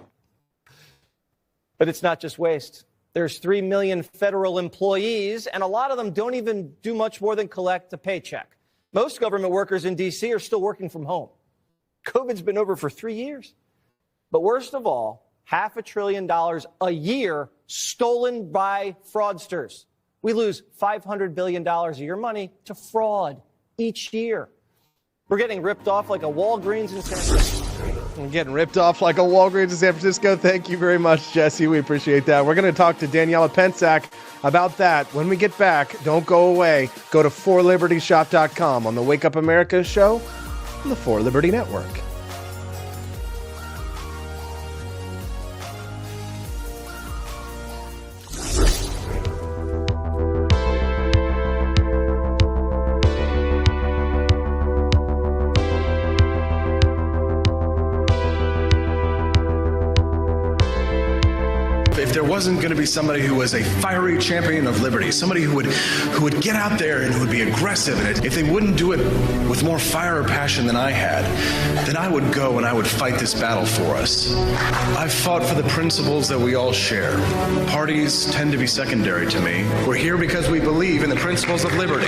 But it's not just waste. There's 3 million federal employees, and a lot of them don't even do much more than collect a paycheck. Most government workers in D.C. are still working from home. COVID's been over for 3 years. But worst of all, $500 billion a year stolen by fraudsters. We lose $500 billion of your money to fraud each year. We're getting ripped off like a Walgreens in San Francisco. We're getting ripped off like a Walgreens in San Francisco. Thank you very much, Jesse. We appreciate that. We're going to talk to Daniela Pensack about that when we get back. Don't go away. Go to forlibertyshop.com on the Wake Up America show on the For Liberty Network. if there wasn't going to be somebody who was a fiery champion of liberty, somebody who would get out there and who would be aggressive, and if they wouldn't do it with more fire or passion than I had, then I would go and I would fight this battle for us. I've fought for the principles that we all share. Parties tend to be secondary to me. We're here because we believe in the principles of liberty.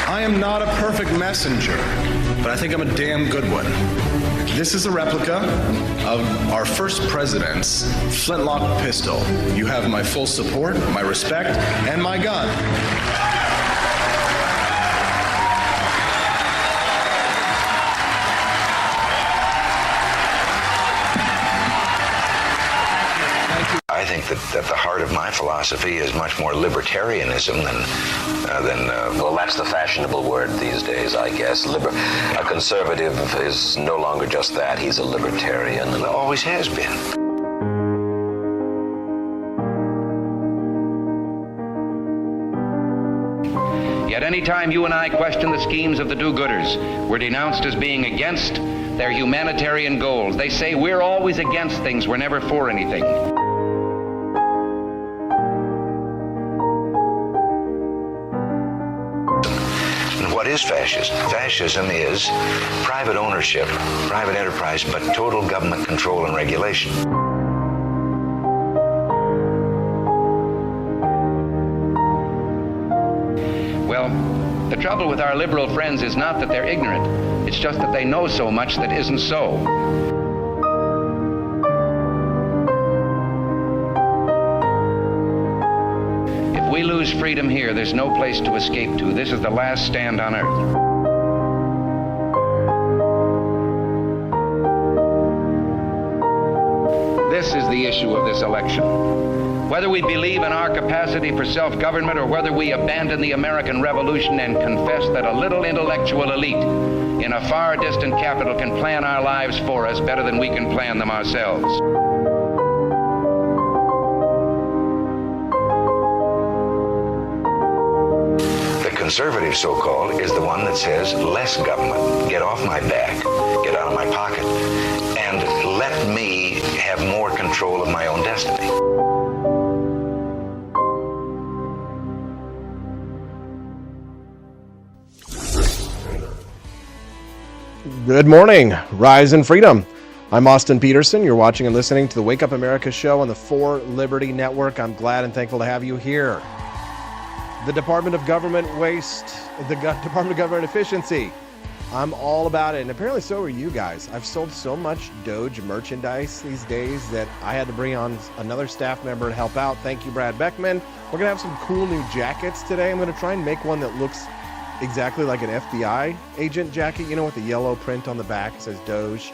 I am not a perfect messenger, but I think I'm a damn good one. This is a replica of our first president's flintlock pistol. You have my full support, my respect, and my gun. I think that the heart of my philosophy is much more libertarianism than well, that's the fashionable word these days, I guess. A conservative is no longer just that. He's a libertarian, and always has been. Yet any time you and I question the schemes of the do-gooders, we're denounced as being against their humanitarian goals. They say we're always against things, we're never for anything. What is fascism? Fascism is private ownership, private enterprise, but total government control and regulation. Well, the trouble with our liberal friends is not that they're ignorant. It's just that they know so much that isn't so. If we lose freedom here, there's no place to escape to. This is the last stand on earth. This is the issue of this election. Whether we believe in our capacity for self-government or whether we abandon the American Revolution and confess that a little intellectual elite in a far distant capital can plan our lives for us better than we can plan them ourselves. Conservative, so-called, is the one that says less government, get off my back, get out of my pocket, and let me have more control of my own destiny. Good morning, Rise and Freedom. I'm Austin Peterson. You're watching and listening to the Wake Up America show on the For Liberty Network. I'm glad and thankful to have you here. The Department of Government Waste, the Department of Government Efficiency. I'm all about it, and apparently so are you guys. I've sold so much Doge merchandise these days that I had to bring on another staff member to help out. Thank you, Brad Beckman. We're going to have some cool new jackets today. I'm going to try and make one that looks exactly like an FBI agent jacket, you know, with the yellow print on the back. It says Doge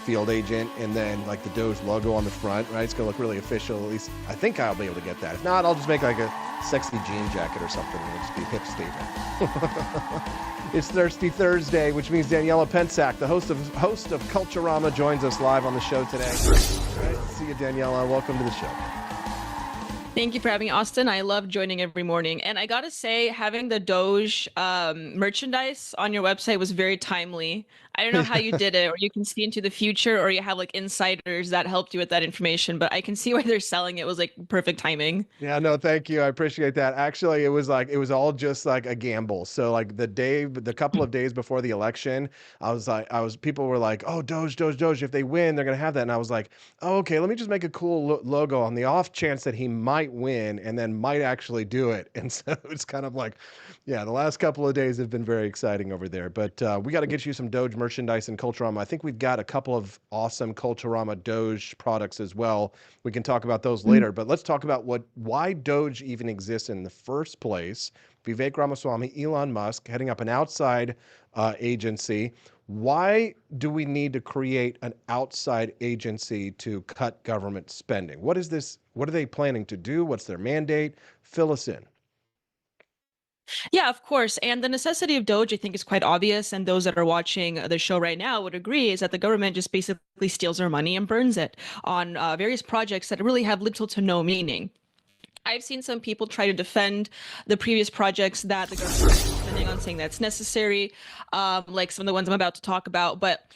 Field Agent, and then like the Doge logo on the front, right? It's going to look really official. At least I think I'll be able to get that. If not, I'll just make like a sexy jean jacket or something. It'll just be a hip statement. It's Thirsty Thursday, which means Daniela Pensack, the host of Culturama, joins us live on the show today. Nice to see you, Daniela. Welcome to the show. Thank you for having me, Austin. I love joining every morning. And I got to say, having the Doge merchandise on your website was very timely. I don't know how you did it, or you can see into the future, or you have like insiders that helped you with that information, but I can see why they're selling it. It was like perfect timing. Yeah, no, thank you. I appreciate that. Actually, it was all just like a gamble. So like the couple of days before the election, people were like, oh, Doge, if they win, they're going to have that. And I was like, oh, okay, let me just make a cool logo on the off chance that he might win and then might actually do it. And so it's kind of like, yeah, the last couple of days have been very exciting over there, but we got to get you some Doge merchandise and Culturama. I think we've got a couple of awesome Culturama Doge products as well. We can talk about those later, but let's talk about why Doge even exists in the first place. Vivek Ramaswamy, Elon Musk, heading up an outside agency. Why do we need to create an outside agency to cut government spending? What is this? What are they planning to do? What's their mandate? Fill us in. Yeah, of course. And the necessity of Doge, I think, is quite obvious. And those that are watching the show right now would agree, is that the government just basically steals our money and burns it on various projects that really have little to no meaning. I've seen some people try to defend the previous projects that the government is spending on, saying that's necessary, like some of the ones I'm about to talk about. But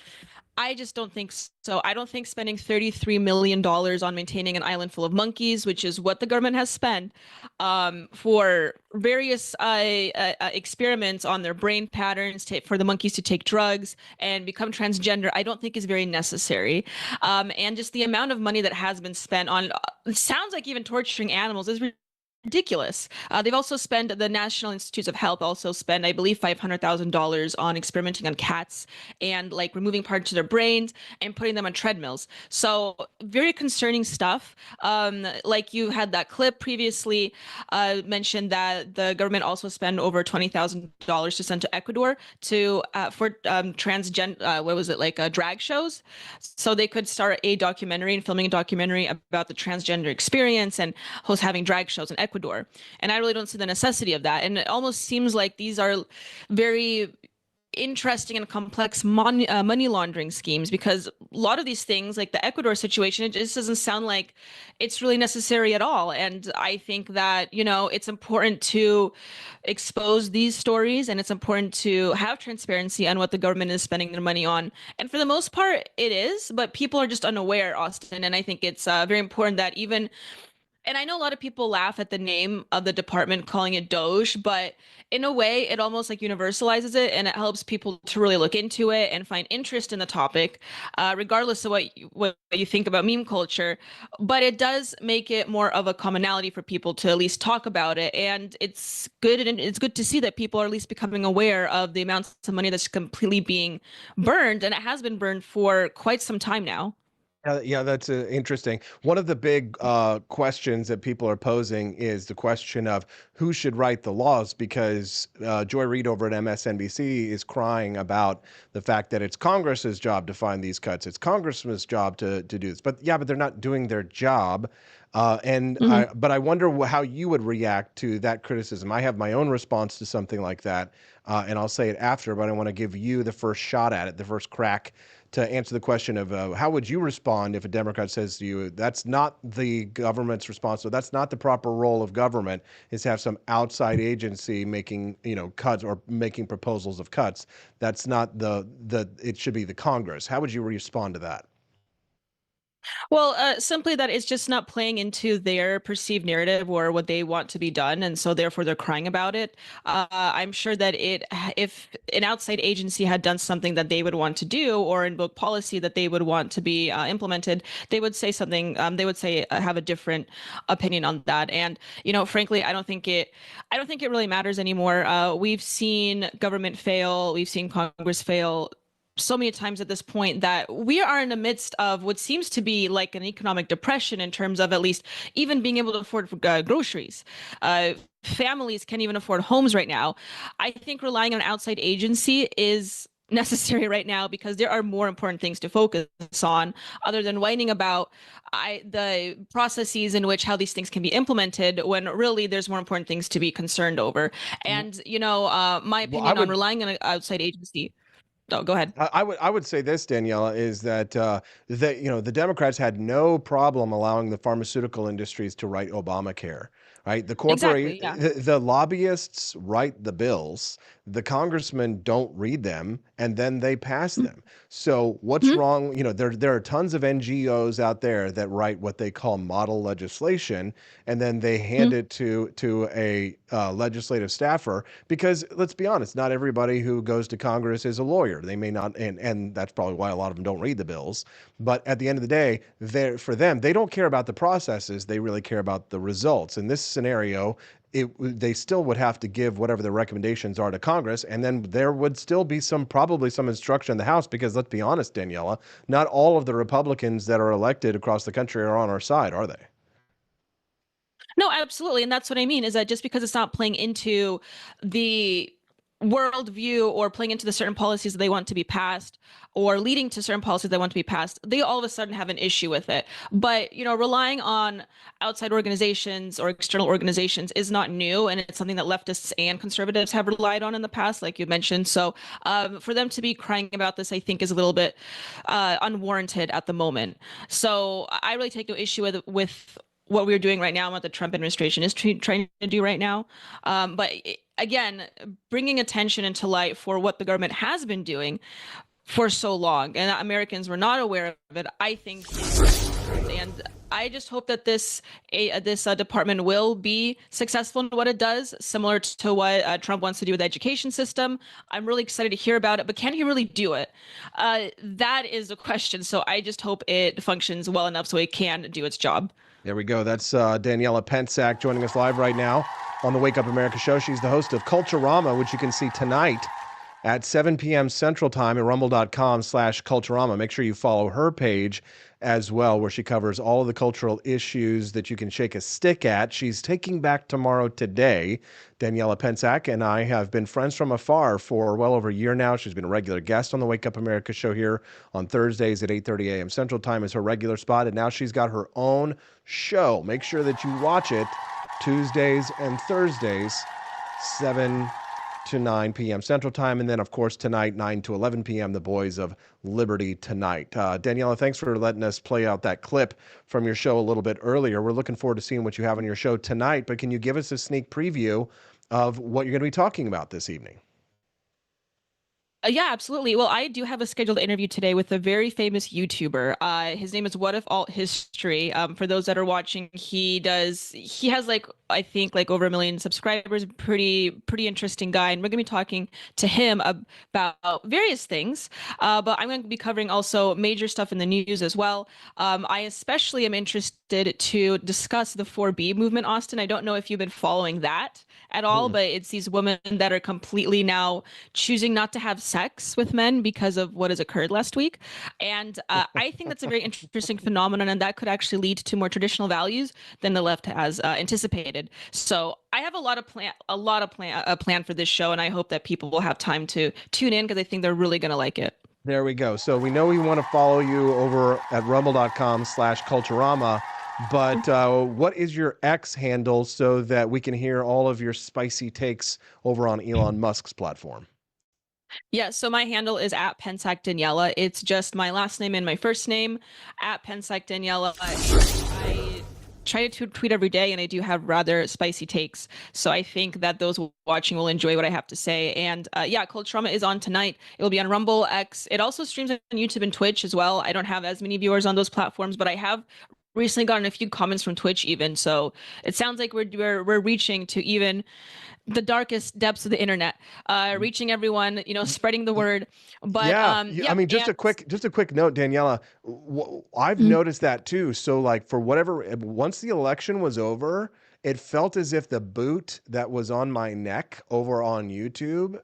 I just don't think so. I don't think spending $33 million on maintaining an island full of monkeys, which is what the government has spent, for various experiments on their brain patterns for the monkeys to take drugs and become transgender, I don't think is very necessary. And just the amount of money that has been spent on, it sounds like even torturing animals is ridiculous. They've also spent, the National Institutes of Health also spend, I believe, $500,000 on experimenting on cats and like removing parts of their brains and putting them on treadmills. So very concerning stuff. Like you had that clip previously mentioned that the government also spent over $20,000 to send to Ecuador for transgender, what was it, like drag shows, so they could start a documentary and filming a documentary about the transgender experience and host having drag shows in Ecuador. And I really don't see the necessity of that. And it almost seems like these are very interesting and complex money laundering schemes, because a lot of these things, like the Ecuador situation, it just doesn't sound like it's really necessary at all. And I think that, it's important to expose these stories, and it's important to have transparency on what the government is spending their money on. And for the most part, it is, but people are just unaware, Austin. And I think it's very important that and I know a lot of people laugh at the name of the department, calling it Doge, but in a way, it almost like universalizes it, and it helps people to really look into it and find interest in the topic, regardless of what you think about meme culture. But it does make it more of a commonality for people to at least talk about it, and it's good. And it's good to see that people are at least becoming aware of the amounts of money that's completely being burned, and it has been burned for quite some time now. Yeah, that's interesting. One of the big questions that people are posing is the question of who should write the laws, because Joy Reid over at MSNBC is crying about the fact that it's Congress's job to find these cuts. It's Congressman's job to do this. But they're not doing their job. But I wonder how you would react to that criticism. I have my own response to something like that, and I'll say it after, but I want to give you the first shot at it, the first crack to answer the question of how would you respond if a Democrat says to you, that's not the government's responsibility, that's not the proper role of government, is to have some outside agency making cuts or making proposals of cuts. That's not it should be the Congress. How would you respond to that? Well, simply that it's just not playing into their perceived narrative or what they want to be done, and so therefore they're crying about it. I'm sure that if an outside agency had done something that they would want to do or invoke policy that they would want to be implemented, they would say something. They would say have a different opinion on that. And frankly, I don't think it really matters anymore. We've seen government fail. We've seen Congress fail so many times at this point that we are in the midst of what seems to be like an economic depression in terms of at least even being able to afford groceries. Families can't even afford homes right now. I think relying on an outside agency is necessary right now because there are more important things to focus on other than whining about the processes in which how these things can be implemented, when really there's more important things to be concerned over. And my opinion on relying on an outside agency. Oh, go ahead. I would say this, Daniela, is that the Democrats had no problem allowing the pharmaceutical industries to write Obamacare, right? The lobbyists write the bills, the congressmen don't read them, and then they pass them. So what's wrong? There are tons of NGOs out there that write what they call model legislation, and then they hand it to a legislative staffer, because let's be honest, not everybody who goes to Congress is a lawyer. They may not, and that's probably why a lot of them don't read the bills. But at the end of the day, for them, they don't care about the processes. They really care about the results. In this scenario, they still would have to give whatever the recommendations are to Congress, and then there would still be probably some instruction in the House, because let's be honest, Daniela, not all of the Republicans that are elected across the country are on our side, are they? No, absolutely. And that's what I mean, is that just because it's not playing into the worldview or playing into the certain policies that they want to be passed or leading to certain policies they want to be passed, they all of a sudden have an issue with it. But, relying on outside organizations or external organizations is not new. And it's something that leftists and conservatives have relied on in the past, like you mentioned. So for them to be crying about this, I think is a little bit unwarranted at the moment. So I really take no issue with what we're doing right now and what the Trump administration is trying to do right now. But again, bringing attention into light for what the government has been doing for so long, and Americans were not aware of it. I think, and I just hope that this department will be successful in what it does, similar to what Trump wants to do with the education system. I'm really excited to hear about it, but can he really do it? That is the question. So I just hope it functions well enough so it can do its job. There we go. That's Daniela Pensack joining us live right now on the Wake Up America show. She's the host of Culturama, which you can see tonight at 7 p.m. Central Time at rumble.com/Culturama. Make sure you follow her page as well, where she covers all of the cultural issues that you can shake a stick at. She's taking back tomorrow today. Daniela Pensack and I have been friends from afar for well over a year now. She's been a regular guest on the Wake Up America show here on Thursdays at 8:30 a.m. Central Time is her regular spot, and now she's got her own show. Make sure that you watch it Tuesdays and Thursdays, 7 to 9 p.m. Central Time. And then, of course, tonight, 9 to 11 p.m., The Boys of Liberty Tonight. Daniela, thanks for letting us play out that clip from your show a little bit earlier. We're looking forward to seeing what you have on your show tonight, but can you give us a sneak preview of what you're going to be talking about this evening? Yeah, absolutely. Well, I do have a scheduled interview today with a very famous YouTuber. His name is What If Alt History. For those that are watching, he has I think over 1 million subscribers. Pretty interesting guy, and we're gonna be talking to him about various things. But I'm going to be covering also major stuff in the news as well. I especially am interested to discuss the 4B movement, Austin. I don't know if you've been following that at all, but it's these women that are completely now choosing not to have sex with men because of what has occurred last week. And I think that's a very interesting phenomenon, and that could actually lead to more traditional values than the left has anticipated. So I have a lot of plan for this show, and I hope that people will have time to tune in because I think they're really going to like it. There we go. So we know we want to follow you over at rumble.com/Culturama. But what is your X handle so that we can hear all of your spicy takes over on Elon Musk's platform? Yeah, so my handle is at Pensack Daniela. It's just my last name and my first name, at Pensack Daniela. I try to tweet every day, and I do have rather spicy takes. So I think that those watching will enjoy what I have to say. And yeah, Culturama is on tonight. It will be on Rumble, X. It also streams on YouTube and Twitch as well. I don't have as many viewers on those platforms, but I have recently gotten a few comments from Twitch even. So it sounds like we're reaching to even the darkest depths of the internet, reaching everyone, spreading the word. But I mean, just a quick note, Daniela, I've noticed that too. So once the election was over, it felt as if the boot that was on my neck over on YouTube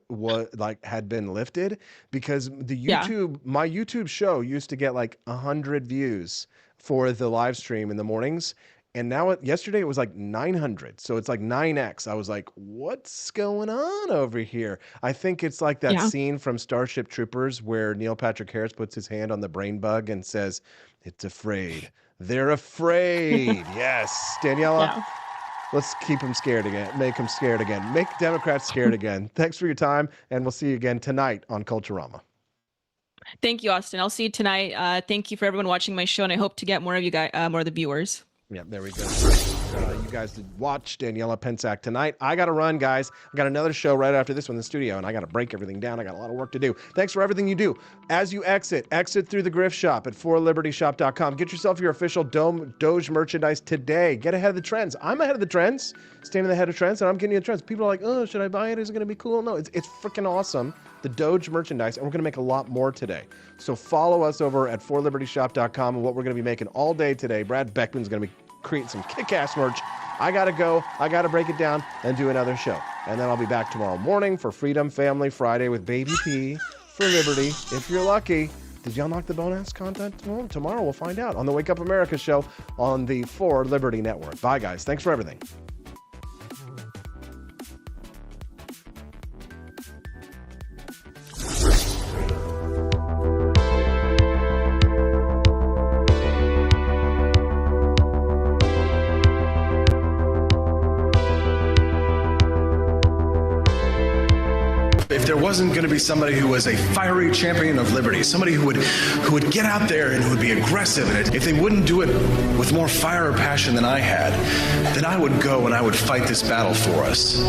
had been lifted, because my YouTube show used to get 100 views for the live stream in the mornings. And now yesterday it was 900. So it's 9x. I was like, what's going on over here? I think it's like that scene from Starship Troopers where Neil Patrick Harris puts his hand on the brain bug and says, it's afraid. They're afraid. Yes. Daniela, let's keep them scared again. Make them scared again. Make Democrats scared again. Thanks for your time. And we'll see you again tonight on Culturama. Thank you, Austin. I'll see you tonight. Thank you for everyone watching my show, and I hope to get more of you guys, more of the viewers. Yeah, there we go. You guys did watch Daniela Pensack tonight. I got to run, guys. I got another show right after this one in the studio, and I got to break everything down. I got a lot of work to do. Thanks for everything you do. As you exit through the Grift Shop at forlibertyshop.com. Get yourself your official Doge merchandise today. Get ahead of the trends. I'm ahead of the trends, staying ahead of trends, and I'm getting the trends. People are like, oh, should I buy it? Is it going to be cool? No, it's freaking awesome. The Doge merchandise, and we're going to make a lot more today. So follow us over at forlibertyshop.com, and what we're going to be making all day today. Brad Beckman's going to be creating some kick-ass merch. I got to go. I got to break it down and do another show. And then I'll be back tomorrow morning for Freedom Family Friday with Baby P for Liberty. If you're lucky. Did y'all knock the bonus content? Well, tomorrow we'll find out on the Wake Up America show on the For Liberty Network. Bye, guys. Thanks for everything. If there was wasn't going to be somebody who was a fiery champion of liberty, somebody who would get out there and who would be aggressive. And if they wouldn't do it with more fire or passion than I had, then I would go and I would fight this battle for us.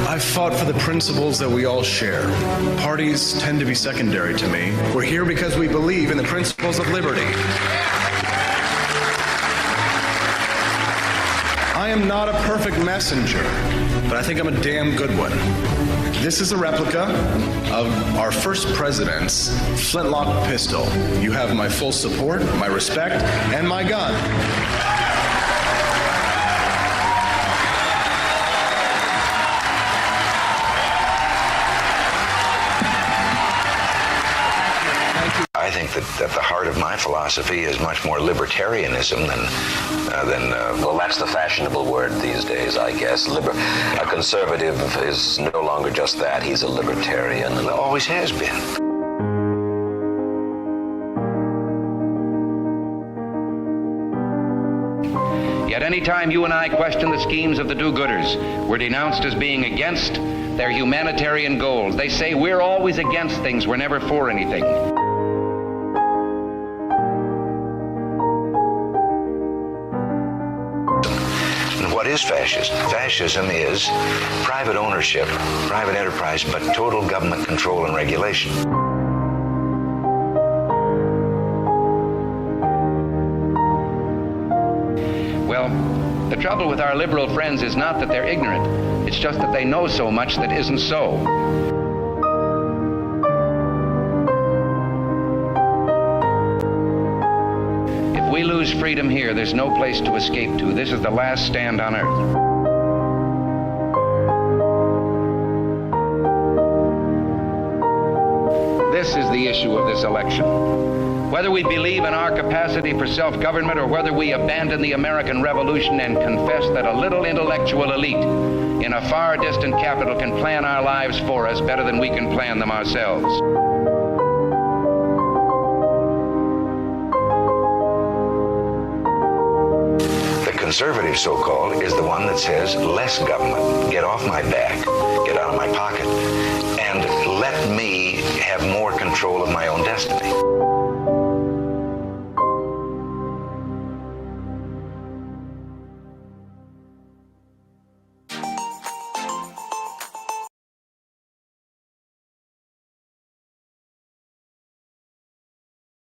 I've fought for the principles that we all share. Parties tend to be secondary to me. We're here because we believe in the principles of liberty. I am not a perfect messenger, but I think I'm a damn good one. This is a replica of our first president's flintlock pistol. You have my full support, my respect, and my gun. I think that the heart of my philosophy is much more libertarianism than well, that's the fashionable word these days, I guess. A conservative is no longer just that. He's a libertarian and always has been. Yet any time you and I question the schemes of the do-gooders, we're denounced as being against their humanitarian goals. They say we're always against things, we're never for anything. What is fascism? Fascism is private ownership, private enterprise, but total government control and regulation. Well, the trouble with our liberal friends is not that they're ignorant. It's just that they know so much that isn't so. If we lose freedom here, there's no place to escape to. This is the last stand on earth. This is the issue of this election. Whether we believe in our capacity for self-government or whether we abandon the American Revolution and confess that a little intellectual elite in a far distant capital can plan our lives for us better than we can plan them ourselves. The conservative, so-called, is the one that says less government, get off my back, get out of my pocket, and let me have more control of my own destiny.